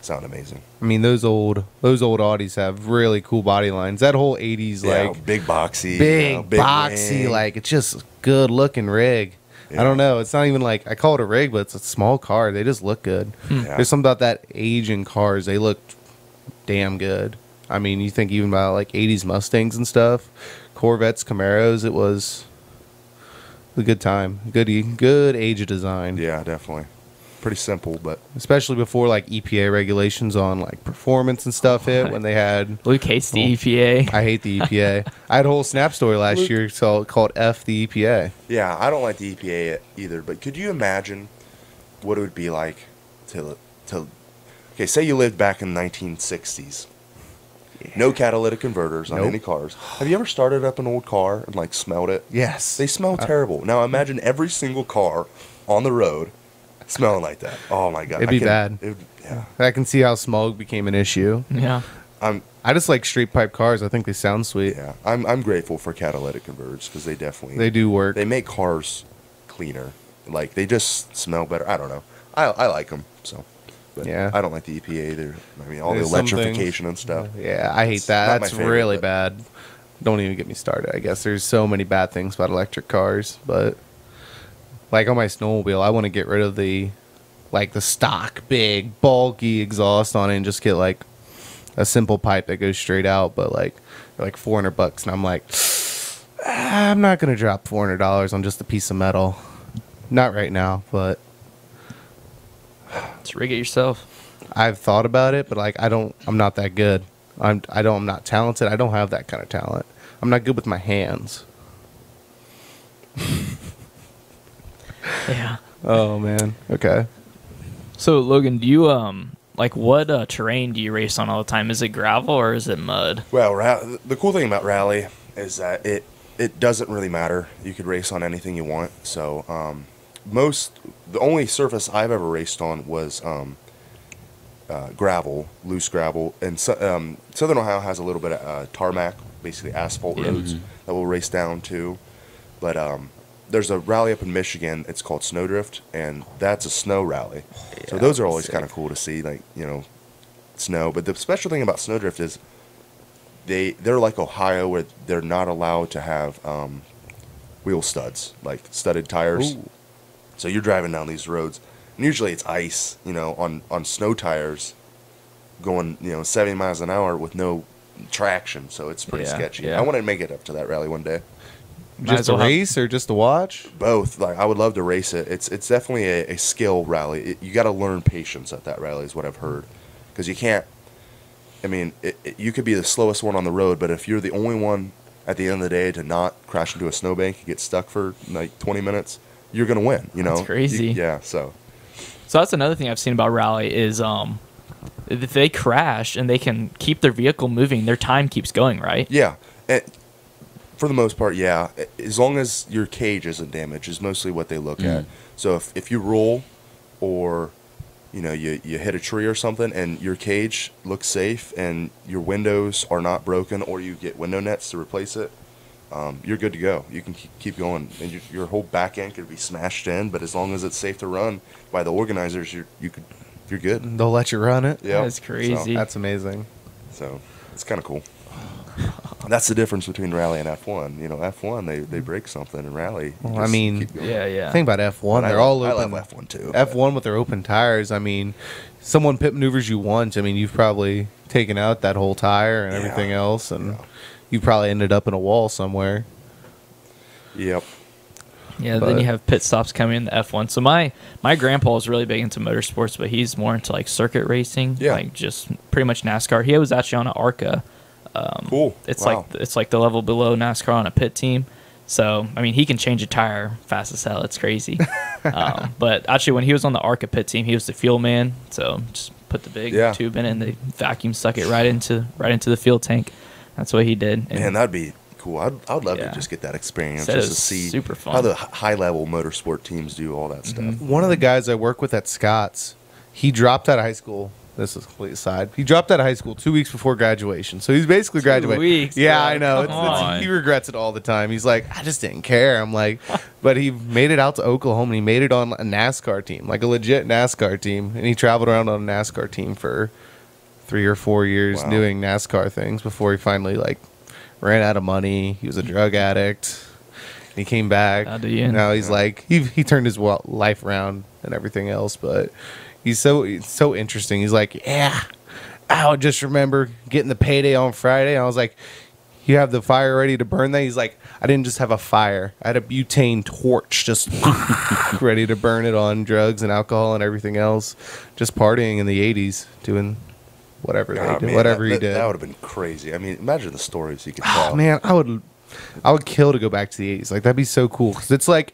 sound amazing. I mean, those old Audis have really cool body lines. That whole 80s big boxy, big boxy, ring. like it's just good looking rig. Yeah. I don't know. It's not even like I call it a rig, but it's a small car. They just look good. Yeah. There's something about that age in cars. They look damn good. I mean, you think even about like 80s Mustangs and stuff, Corvettes, Camaros. It was a good time. Good age of design. Yeah, definitely. pretty simple, but especially before like EPA regulations on like performance and stuff hit when they had. Luke hates the EPA. I hate the EPA. I had a whole Snap story last year called F the EPA. yeah, I don't like the EPA either. But could you imagine what it would be like to okay, say you lived back in the 1960s. No catalytic converters on Nope. any cars. Have you ever started up an old car and like smelled it? Yes. They smell terrible. Now imagine every single car on the road smelling like that. Oh my god, It'd be bad. Yeah, I can see how smog became an issue. Yeah. I just like straight pipe cars. I think they sound sweet. yeah. I'm grateful for catalytic converters because they definitely They do work. They make cars cleaner. Like they just smell better. I don't know. I like them so. But Yeah. I don't like the EPA either. I mean all There's the some electrification and stuff. Yeah, I hate It's that. not my That's favorite, really but- bad. Don't even get me started. I guess there's so many bad things about electric cars, but like on my snowmobile, I want to get rid of the stock big bulky exhaust on it and just get like a simple pipe that goes straight out. But like they're like $400, and I'm like, I'm not gonna drop $400 on just a piece of metal. Not right now, but Just rig it yourself. I've thought about it, but like I'm not that good. I'm not talented. I don't have that kind of talent. I'm not good with my hands. Yeah. Oh man. Okay. So Logan, do you like what terrain do you race on all the time? Is it gravel or is it mud? Well, the cool thing about rally is that it doesn't really matter. You could race on anything you want. So the only surface I've ever raced on was gravel, loose gravel, and Southern Ohio has a little bit of tarmac, basically asphalt roads that we'll race down to. But there's a rally up in Michigan. It's called Snowdrift, and that's a snow rally. So those are always kind of cool to see, like snow. But the special thing about Snowdrift is they're like Ohio, where they're not allowed to have wheel studs, like studded tires. Ooh. So you're driving down these roads, and usually it's ice, on snow tires, going 70 miles an hour with no traction. So it's pretty Yeah, sketchy. yeah. I want to make it up to that rally one day. Might Just as a well have- race or just to watch? Both. Like I would love to race it. It's definitely a skill rally. You got to learn patience at that rally, is what I've heard, because you can't. I mean, you could be the slowest one on the road, but if you're the only one at the end of the day to not crash into a snowbank and get stuck for like 20 minutes, you're gonna win. That's crazy. Yeah. So So that's another thing I've seen about rally is if they crash and they can keep their vehicle moving, their time keeps going, right? yeah, for the most part, yeah. As long as your cage isn't damaged, is mostly what they look at. So if you roll, or you hit a tree or something, and your cage looks safe, and your windows are not broken, or you get window nets to replace it, you're good to go. You can keep going, and your whole back end could be smashed in, but as long as it's safe to run by the organizers, you're good. They'll let you run it. Yeah, That's crazy. That's amazing. So it's kind of cool. That's the difference between rally and F1. F1 they break something, and rally. you Well, just I mean, keep going. Yeah. Think about F1. But They're all I open. love F1 too. F1 with their open tires. I mean, someone pit maneuvers you once. I mean, you've probably taken out that whole tire and Yeah. everything else, and Yeah. you probably ended up in a wall somewhere. Yep. Yeah, But- then you have pit stops coming in the F1. So my grandpa is really big into motorsports, but he's more into like circuit racing, Yeah. like just pretty much NASCAR. He was actually on an ARCA. Cool. It's Wow. like the level below NASCAR on a pit team. So I mean, he can change a tire fast as hell. It's crazy. But actually, when he was on the ARCA pit team, he was the fuel man. So just put the big Yeah. tube in it, and the vacuum suck it right into the fuel tank. That's what he did. And Man, that'd be cool. I'd love Yeah. to just get that experience, Said it just to was see super fun. how the high level motorsport teams do all that stuff. One of the guys I work with at Scott's, he dropped out of high school. This is a complete aside. He dropped out of high school 2 weeks before graduation. So he's basically graduating. weeks, Yeah, bro. I know. Come on. He regrets it all the time. He's like, I just didn't care. I'm like, but he made it out to Oklahoma, and he made it on a NASCAR team, like a legit NASCAR team. And he traveled around on a NASCAR team for 3 or 4 years Wow. doing NASCAR things before he finally ran out of money. He was a drug addict. He came back. How do you? Now he's like he turned his life around and everything else, but he's so interesting. He's like, yeah, I just remember getting the payday on Friday. And I was like, you have the fire ready to burn that. He's like, I didn't just have a fire. I had a butane torch just ready to burn it on drugs and alcohol and everything else. Just partying in the 80s, doing whatever they did, whatever he did. That would have been crazy. I mean, imagine the stories he could Oh, tell. man, I would kill to go back to the 80s. Like, that'd be so cool. 'Cause it's like,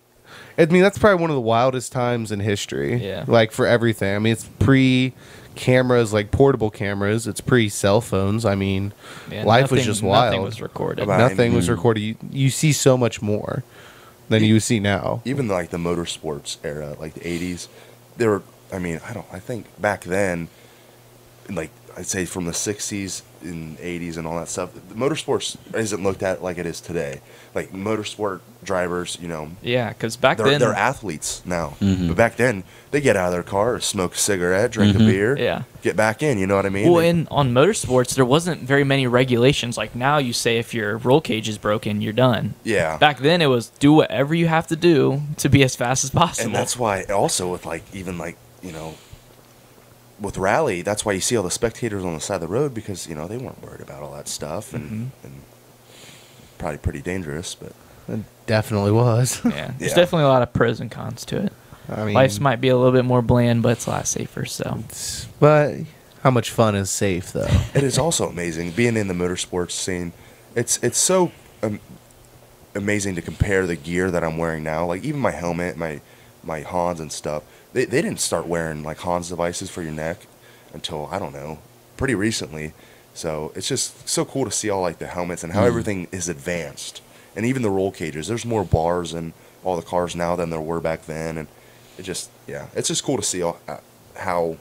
I mean, that's probably one of the wildest times in history. Yeah. Like, for everything. I mean, it's pre-cameras, like portable cameras. It's pre-cell phones. I mean, Yeah, life was just wild. Nothing was recorded. Nothing was recorded. You see so much more than you see now. Even like the motorsports era, like the 80s, there were, I mean, I think back then, like, I'd say from the 60s and 80s and all that stuff, the motorsports isn't looked at like it is today. Like, motorsport drivers, you know, Yeah, because back they're, then, they're athletes now. But back then, they get out of their car, smoke a cigarette, drink a beer, Yeah. get back in, you know what I mean? well, on motorsports, there wasn't very many regulations. Like now, you say if your roll cage is broken, you're done. Yeah. Back then, it was do whatever you have to do to be as fast as possible. And that's why also with like, even like, you know, with rally, that's why you see all the spectators on the side of the road, because, you know, they weren't worried about all that stuff, and probably pretty dangerous, but It definitely was. yeah, there's Yeah. definitely a lot of pros and cons to it. I mean, Life's might be a little bit more bland, but it's a lot safer. So but how much fun is safe, though? it is also amazing being in the motorsports scene. It's so amazing to compare the gear that I'm wearing now. Like, even my helmet, my Hans and stuff, they didn't start wearing like Hans devices for your neck until, I don't know, pretty recently. So it's just so cool to see all like the helmets and how everything is advanced. And even the roll cages, there's more bars in all the cars now than there were back then. And it just, yeah, it's just cool to see how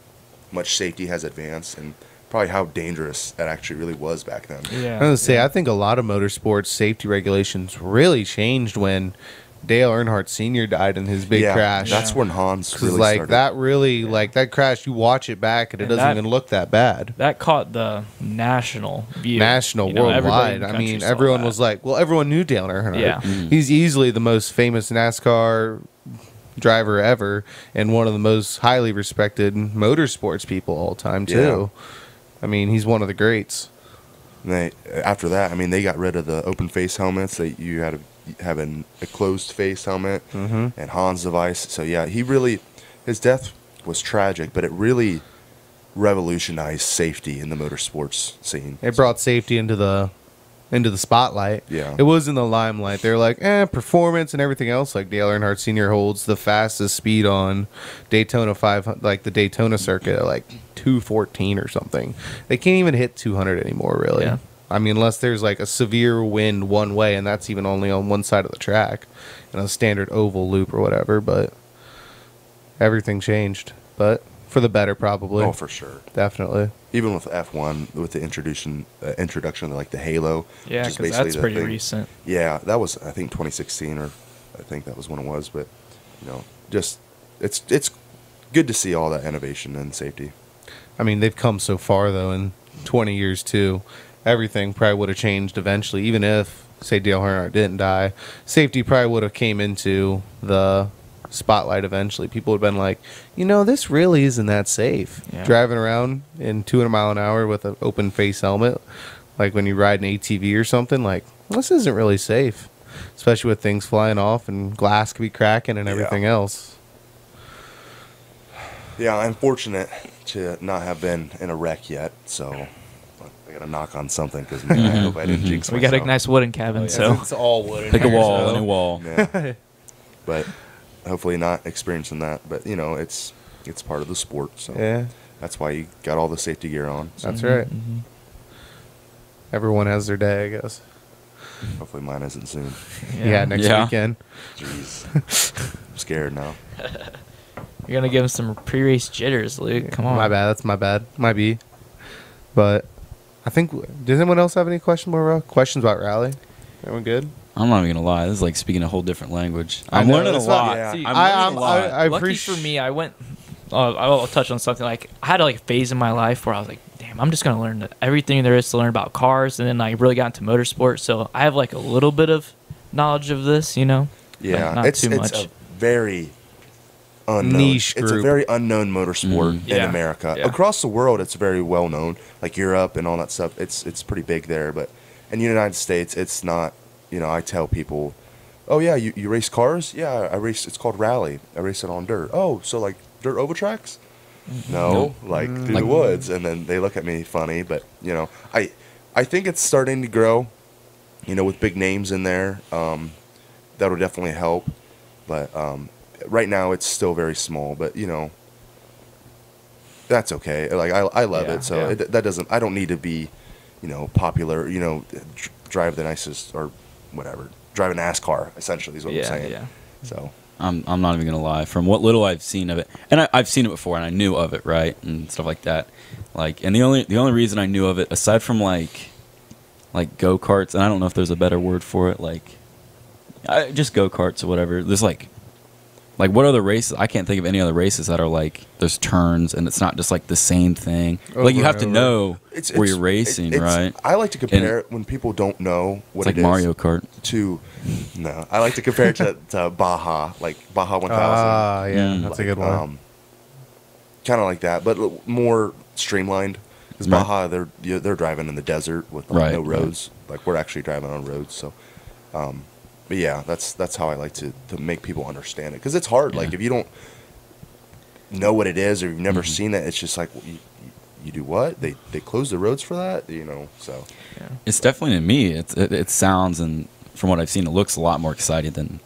much safety has advanced, and probably how dangerous it actually really was back then. yeah, I was gonna say, I think a lot of motorsports safety regulations really changed when Dale Earnhardt Sr. died in his big crash. That's when Hans Because really like started. that really like that crash, you watch it back and it And doesn't that- even look that bad. that caught the national view, National, You know, everybody in worldwide. the I country mean, saw everyone that. was like, well, everyone knew Dale Earnhardt. Yeah. He's easily the most famous NASCAR driver ever, and one of the most highly respected motorsports people all time too. I mean, he's one of the greats. And after that, I mean, they got rid of the open face helmets. You had to have a closed face helmet and Hans device. So yeah, his death was tragic, but it really revolutionized safety in the motorsports scene. It brought safety into the spotlight. Yeah. It was in the limelight. They're like, performance and everything else. Like Dale Earnhardt Sr. holds the fastest speed on Daytona 500, like the Daytona circuit, at like 214 or something. They can't even hit 200 anymore, really. Yeah. I mean, unless there's like a severe wind one way, and that's even only on one side of the track in a standard oval loop or whatever. But everything changed, but for the better, probably. Oh, for sure. Definitely. Even with F1, with the introduction of like the Halo. yeah, which is because basically that's the pretty thing. recent. Yeah, that was, I think, 2016, or I think that was when it was. But, you know, just it's good to see all that innovation and safety. I mean, they've come so far, though, in 20 years, too. Everything probably would have changed eventually, even if, say, Dale Earnhardt didn't die. Safety probably would have came into the spotlight eventually. People would have been like, this really isn't that safe. Yeah. Driving around in 200 mile an hour with an open face helmet, like when you ride an ATV or something, like, this isn't really safe. Especially with things flying off and glass could be cracking and everything else. Yeah, I'm fortunate to not have been in a wreck yet, so I gotta knock on something, because I hope I didn't jinx We got a myself. nice wooden cabin, so It's all wood. Pick a wall, a new wall. Yeah. But hopefully not experiencing that. But it's part of the sport, so Yeah, that's why you got all the safety gear on. So that's right. Everyone has their day, I guess. hopefully mine isn't soon. Yeah, next Yeah. weekend. Jeez, I'm scared now. You're gonna give him some pre-race jitters, Luke. Come on. My bad. That's my bad. Might be. But I think, does anyone else have any questions about rally? Everyone good? I'm not even gonna lie. This is like speaking a whole different language. I I'm know, learning a that's not- lot. yeah. See, I'm I- learning a lot. I Lucky appreciate- for me, I went. I'll touch on something like I had a phase in my life where I was like, "Damn, I'm just gonna learn everything there is to learn about cars," and then I really got into motorsport. So I have like a little bit of knowledge of this, Yeah, not it's too it's much. a very unknown, Niche It's a group. very unknown motorsport in Yeah. America. Yeah. Across the world, it's very well known. Like Europe and all that stuff, it's pretty big there. But in the United States, it's not, I tell people, oh yeah, you race cars? Yeah, I race, it's called rally. I race it on dirt. Oh, so like dirt oval tracks? No, like through the woods. And then they look at me funny, but I think it's starting to grow, with big names in there. That'll definitely help. But right now it's still very small, but that's okay. Like I love it. So that doesn't, I don't need to be, popular, drive the nicest or whatever. Drive a NASCAR essentially is what I'm saying. Yeah. So I'm not even gonna lie. From what little I've seen of it, and I've seen it before, and I knew of it, right, and stuff like that. Like, and the only reason I knew of it, aside from like go karts, and I don't know if there's a better word for it, just go karts or whatever. There's like what other races? I can't think of any other races that are like there's turns and it's not just like the same thing. Like you have to know where you're racing, right? I like to compare it when people don't know what it is. Like Mario Kart. No, I like to compare it to Baja, like Baja 1000. Ah, yeah, that's a good one. Kind of like that, but more streamlined. Because Baja, they're driving in the desert with no roads. Like we're actually driving on roads, so. But yeah, that's how I like to make people understand it, because it's hard. Like if you don't know what it is or you've never seen it, it's just like you do what? They close the roads for that, So it's definitely, to me, it sounds, and from what I've seen, it looks a lot more exciting than.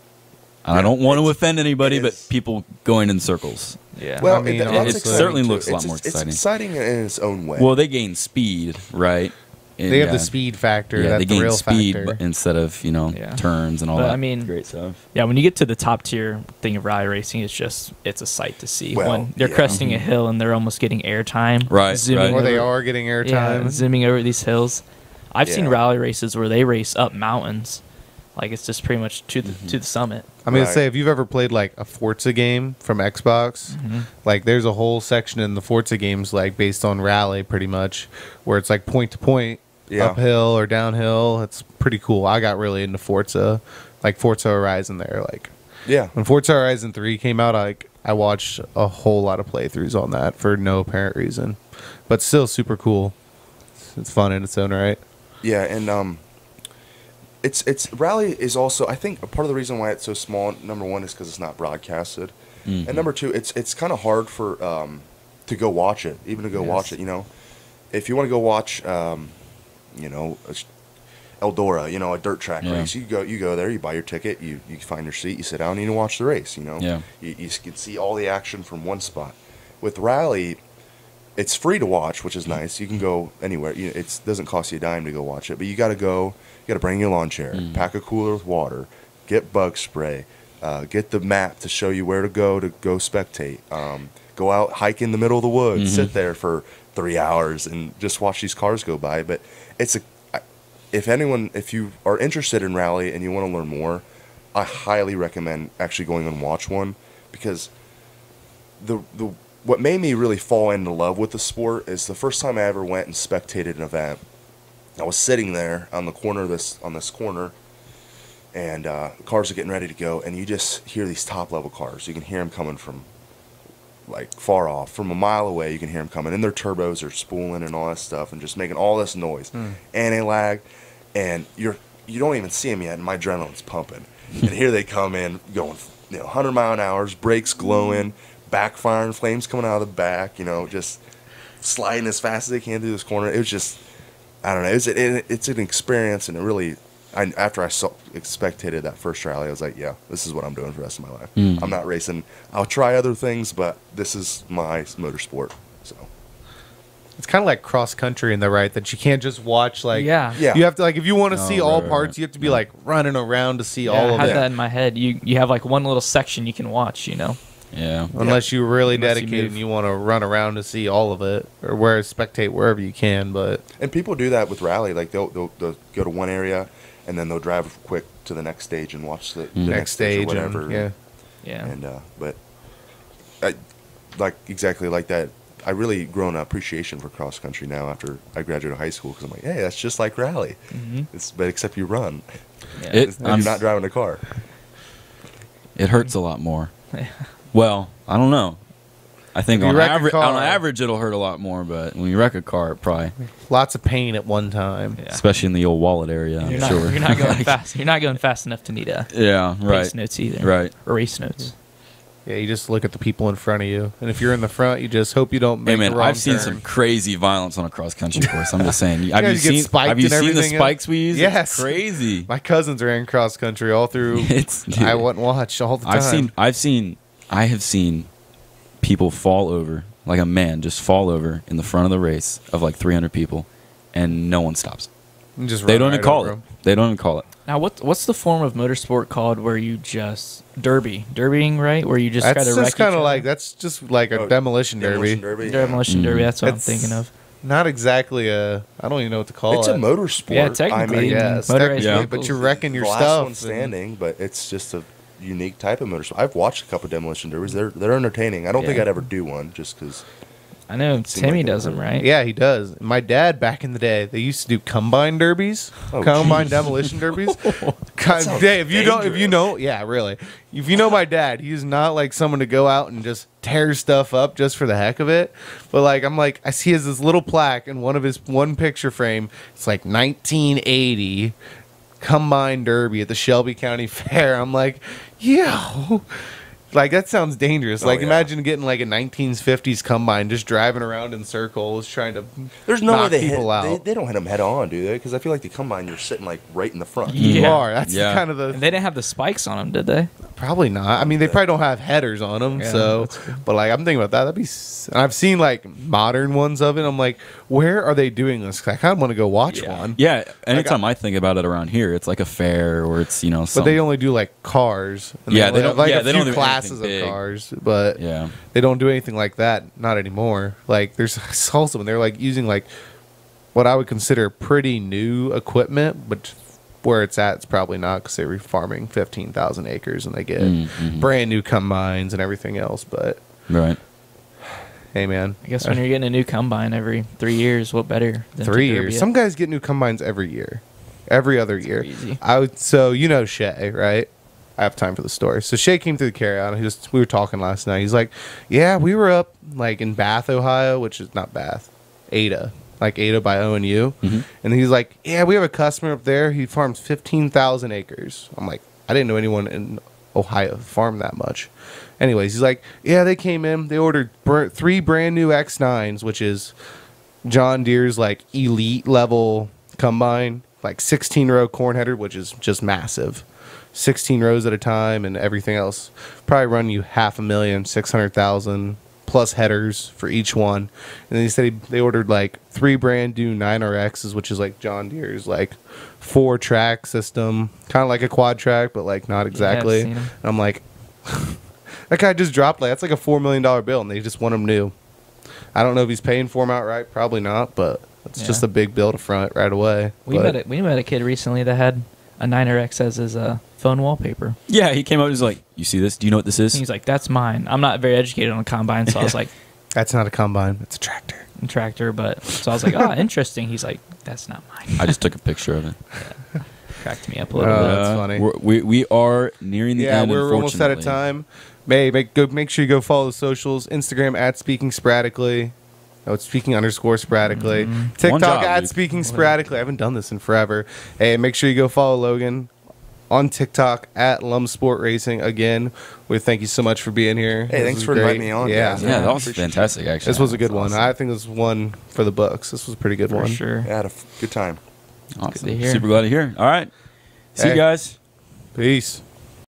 I don't want to offend anybody, but people going in circles. Yeah, well, I mean, it certainly looks a lot more exciting. It's exciting in its own way. Well, they gain speed, right? And they have the speed factor. Yeah, that's they the gain real speed factor. instead of turns and all that. I mean, great stuff. Yeah, when you get to the top tier thing of rally racing, it's a sight to see. Well, when they're cresting a hill and they're almost getting airtime, right? Or they are getting airtime, zooming over these hills. I've seen rally races where they race up mountains, like it's just pretty much to the summit. I mean, say if you've ever played like a Forza game from Xbox, like there's a whole section in the Forza games like based on rally, pretty much, where it's like point to point. Uphill or downhill. It's pretty cool. I got really into Forza, like Forza Horizon there. Like, when Forza Horizon 3 came out, I watched a whole lot of playthroughs on that for no apparent reason, but still super cool. It's fun in its own right. Yeah, and it's rally is also, I think, a part of the reason why it's so small. Number one is because it's not broadcasted, and number two, it's kind of hard for to go watch it, even to go watch it. If you want to go watch. Eldora, a dirt track race. You go there, you buy your ticket, you find your seat, you sit down, and you watch the race. You can see all the action from one spot. With rally, it's free to watch, which is nice. You can go anywhere. It doesn't cost you a dime to go watch it, but you got to go. You got to bring your lawn chair, pack a cooler with water, get bug spray, get the map to show you where to go spectate. Go out, hike in the middle of the woods, sit there for 3 hours and just watch these cars go by. But if you are interested in rally and you want to learn more, I highly recommend actually going and watch one, because what made me really fall into love with the sport is the first time I ever went and spectated an event. I was sitting there on the corner of this corner, and the cars are getting ready to go, and you just hear these top level cars. You can hear them coming from like far off, from a mile away. You can hear them coming, and their turbos are spooling and all that stuff, and just making all this noise, anti-lag, and you don't even see them yet, and my adrenaline's pumping, and here they come in going 100 mile an hour, brakes glowing, backfiring, flames coming out of the back, just sliding as fast as they can through this corner. It was just, I don't know, it's an experience, and it really. After I spectated that first rally, I was like, yeah, this is what I'm doing for the rest of my life. I'm not racing. I'll try other things, but this is my motorsport. So it's kind of like cross country in the right that you can't just watch you have to, like, if you want to see all parts, you have to be like running around to see all of it. I had that in my head. You have like one little section you can watch, Yeah. Unless you're really dedicated and you want to run around to see all of it, or spectate wherever you can. And people do that with rally. Like they'll go to one area, and then they'll drive quick to the next stage and watch the next stage or whatever. And but exactly like that. I really grown an appreciation for cross country now after I graduated high school, because I'm like, hey, that's just like rally. But except you run. I'm not driving a car. It hurts a lot more. Well, I don't know. I think If you on wreck a average, car- it'll hurt a lot more. But when you wreck a car, it probably, Lots of pain at one time. Yeah. especially in the old wallet area, I'm You're not, sure. you're not going fast. You're not going fast enough to need a Yeah, right. race notes either. Right. Or race notes. Yeah, you just look at the people in front of you, and if you're in the front, you just hope you don't make Hey man, the wrong I've seen turn. some crazy violence on a cross country course. I'm just saying. Have you guys get seen? spiked Have you and seen the everything? spikes we use? Yes. It's crazy. My cousins ran cross country all through. Dude, I wouldn't watch all the time. I have seen people fall over, like a man just fall over in the front of the race of like 300 people, and no one stops. And just They run don't right even call over it. 'em. They don't even call it. Now, what's the form of motorsport called where you just derbying, right? Where you just That's try to just wreck kind each of other? like a demolition derby. Demolition derby. That's what It's I'm thinking of. Not exactly a. I don't even know what to call It's it. a motorsport. Yeah, technically. I mean, Yes, Motorized technically, vehicles. but you're wrecking your the last stuff. one standing, but it's just a unique type of motorsport. I've watched a couple demolition derbies. They're entertaining. I don't think Yeah. I'd ever do one just because. I know Seemed Timmy like it does them, would. right? Yeah, he does. My dad, back in the day, they used to do combine derbies, Oh, combine geez. demolition derbies. sounds Dave, if you dangerous. know, yeah, really. If you know my dad, he's not like someone to go out and just tear stuff up just for the heck of it. But like, I see he has this little plaque in one picture frame. It's like 1980 combine derby at the Shelby County Fair. I'm like, yo. Like, that sounds dangerous. Oh, Like, yeah. imagine getting like a 1950s combine, just driving around in circles, trying to There's no way knock they hit. people out. They don't hit them head on, do they? Because I feel like the combine, you're sitting like right in the front. You Yeah. are. That's Yeah. kind of And the. they didn't have the spikes on them, did they? Probably not. I mean, they probably don't have headers on them. Yeah, So, that's good. but like, I'm thinking about that. That'd be. And I've seen like modern ones of it. I'm like, where are they doing this? 'Cause I kind of want to go watch one. Yeah. Anytime I think about it around here, it's like a fair or it's But they only do like cars. And Yeah, only they have, don't- like yeah, a they few don't do classes anything of big. cars, but Yeah. they don't do anything like that. Not anymore. Like there's also when they're like using like what I would consider pretty new equipment, but where it's at, it's probably not because they're farming 15,000 acres and they get Mhm. brand new combines and everything else. But Right. hey, man, I guess when you're getting a new combine every 3 years, what better than to 3 derby years. it? Some guys get new combines every year, every other year. crazy. I would so you know Shay, right? I have time for the story. So Shay came through the carry-on. We were talking last night. He's like, "Yeah, we were up like in Bath, Ohio, which is not Bath, Ada, like Ada by ONU." Mhm. And he's like, "Yeah, we have a customer up there. He farms 15,000 acres." I'm like, I didn't know anyone in Ohio farmed that much. Anyways, he's like, "Yeah, they came in. They ordered 3 brand new X9s, which is John Deere's like elite level combine, like 16-row corn header, which is just massive." 16 rows at a time and everything else. Probably run you $500,000, 600,000 plus headers for each one. And then he said they ordered like 3 brand new 9RXs, which is like John Deere's like 4-track system, kind of like a quad track, but like not exactly. seen 'em. And I'm like, that guy just dropped that's like a $4 million bill, and they just want him new. I don't know if he's paying for him outright, probably not, but it's Yeah. just a big bill to front right away. We But- met a kid recently that had a 9RX as his phone wallpaper. Yeah, he came out and was like, "You see this? Do you know what this is?" And he's like, "That's mine." I'm not very educated on combine, so I was like, That's not a combine, it's a tractor. "Tractor," but so I was like, "Oh, interesting." He's like, "That's not mine." I just took a picture of it. Cracked me up a little Oh, bit. that's funny. We are nearing the Yeah, end. we're almost out of unfortunately. time. Make sure you go follow the socials. Instagram at Speaking Sporadically. Oh, it's Speaking_sporadically. One TikTok job, at dude. Speaking Sporadically. I haven't done this in forever. Hey, make sure you go follow Logan on TikTok at lumsportracing. Again, we thank you so much for being here. Hey, This thanks was for great. inviting me on, Yeah, guys. Yeah, that was Appreciate fantastic. Actually, this was a good one. awesome. I think this was one for the books. This was a pretty good For one. sure. Yeah, I had a good time. awesome. Good to hear. Super glad to hear. All right, see Hey. you guys. Peace.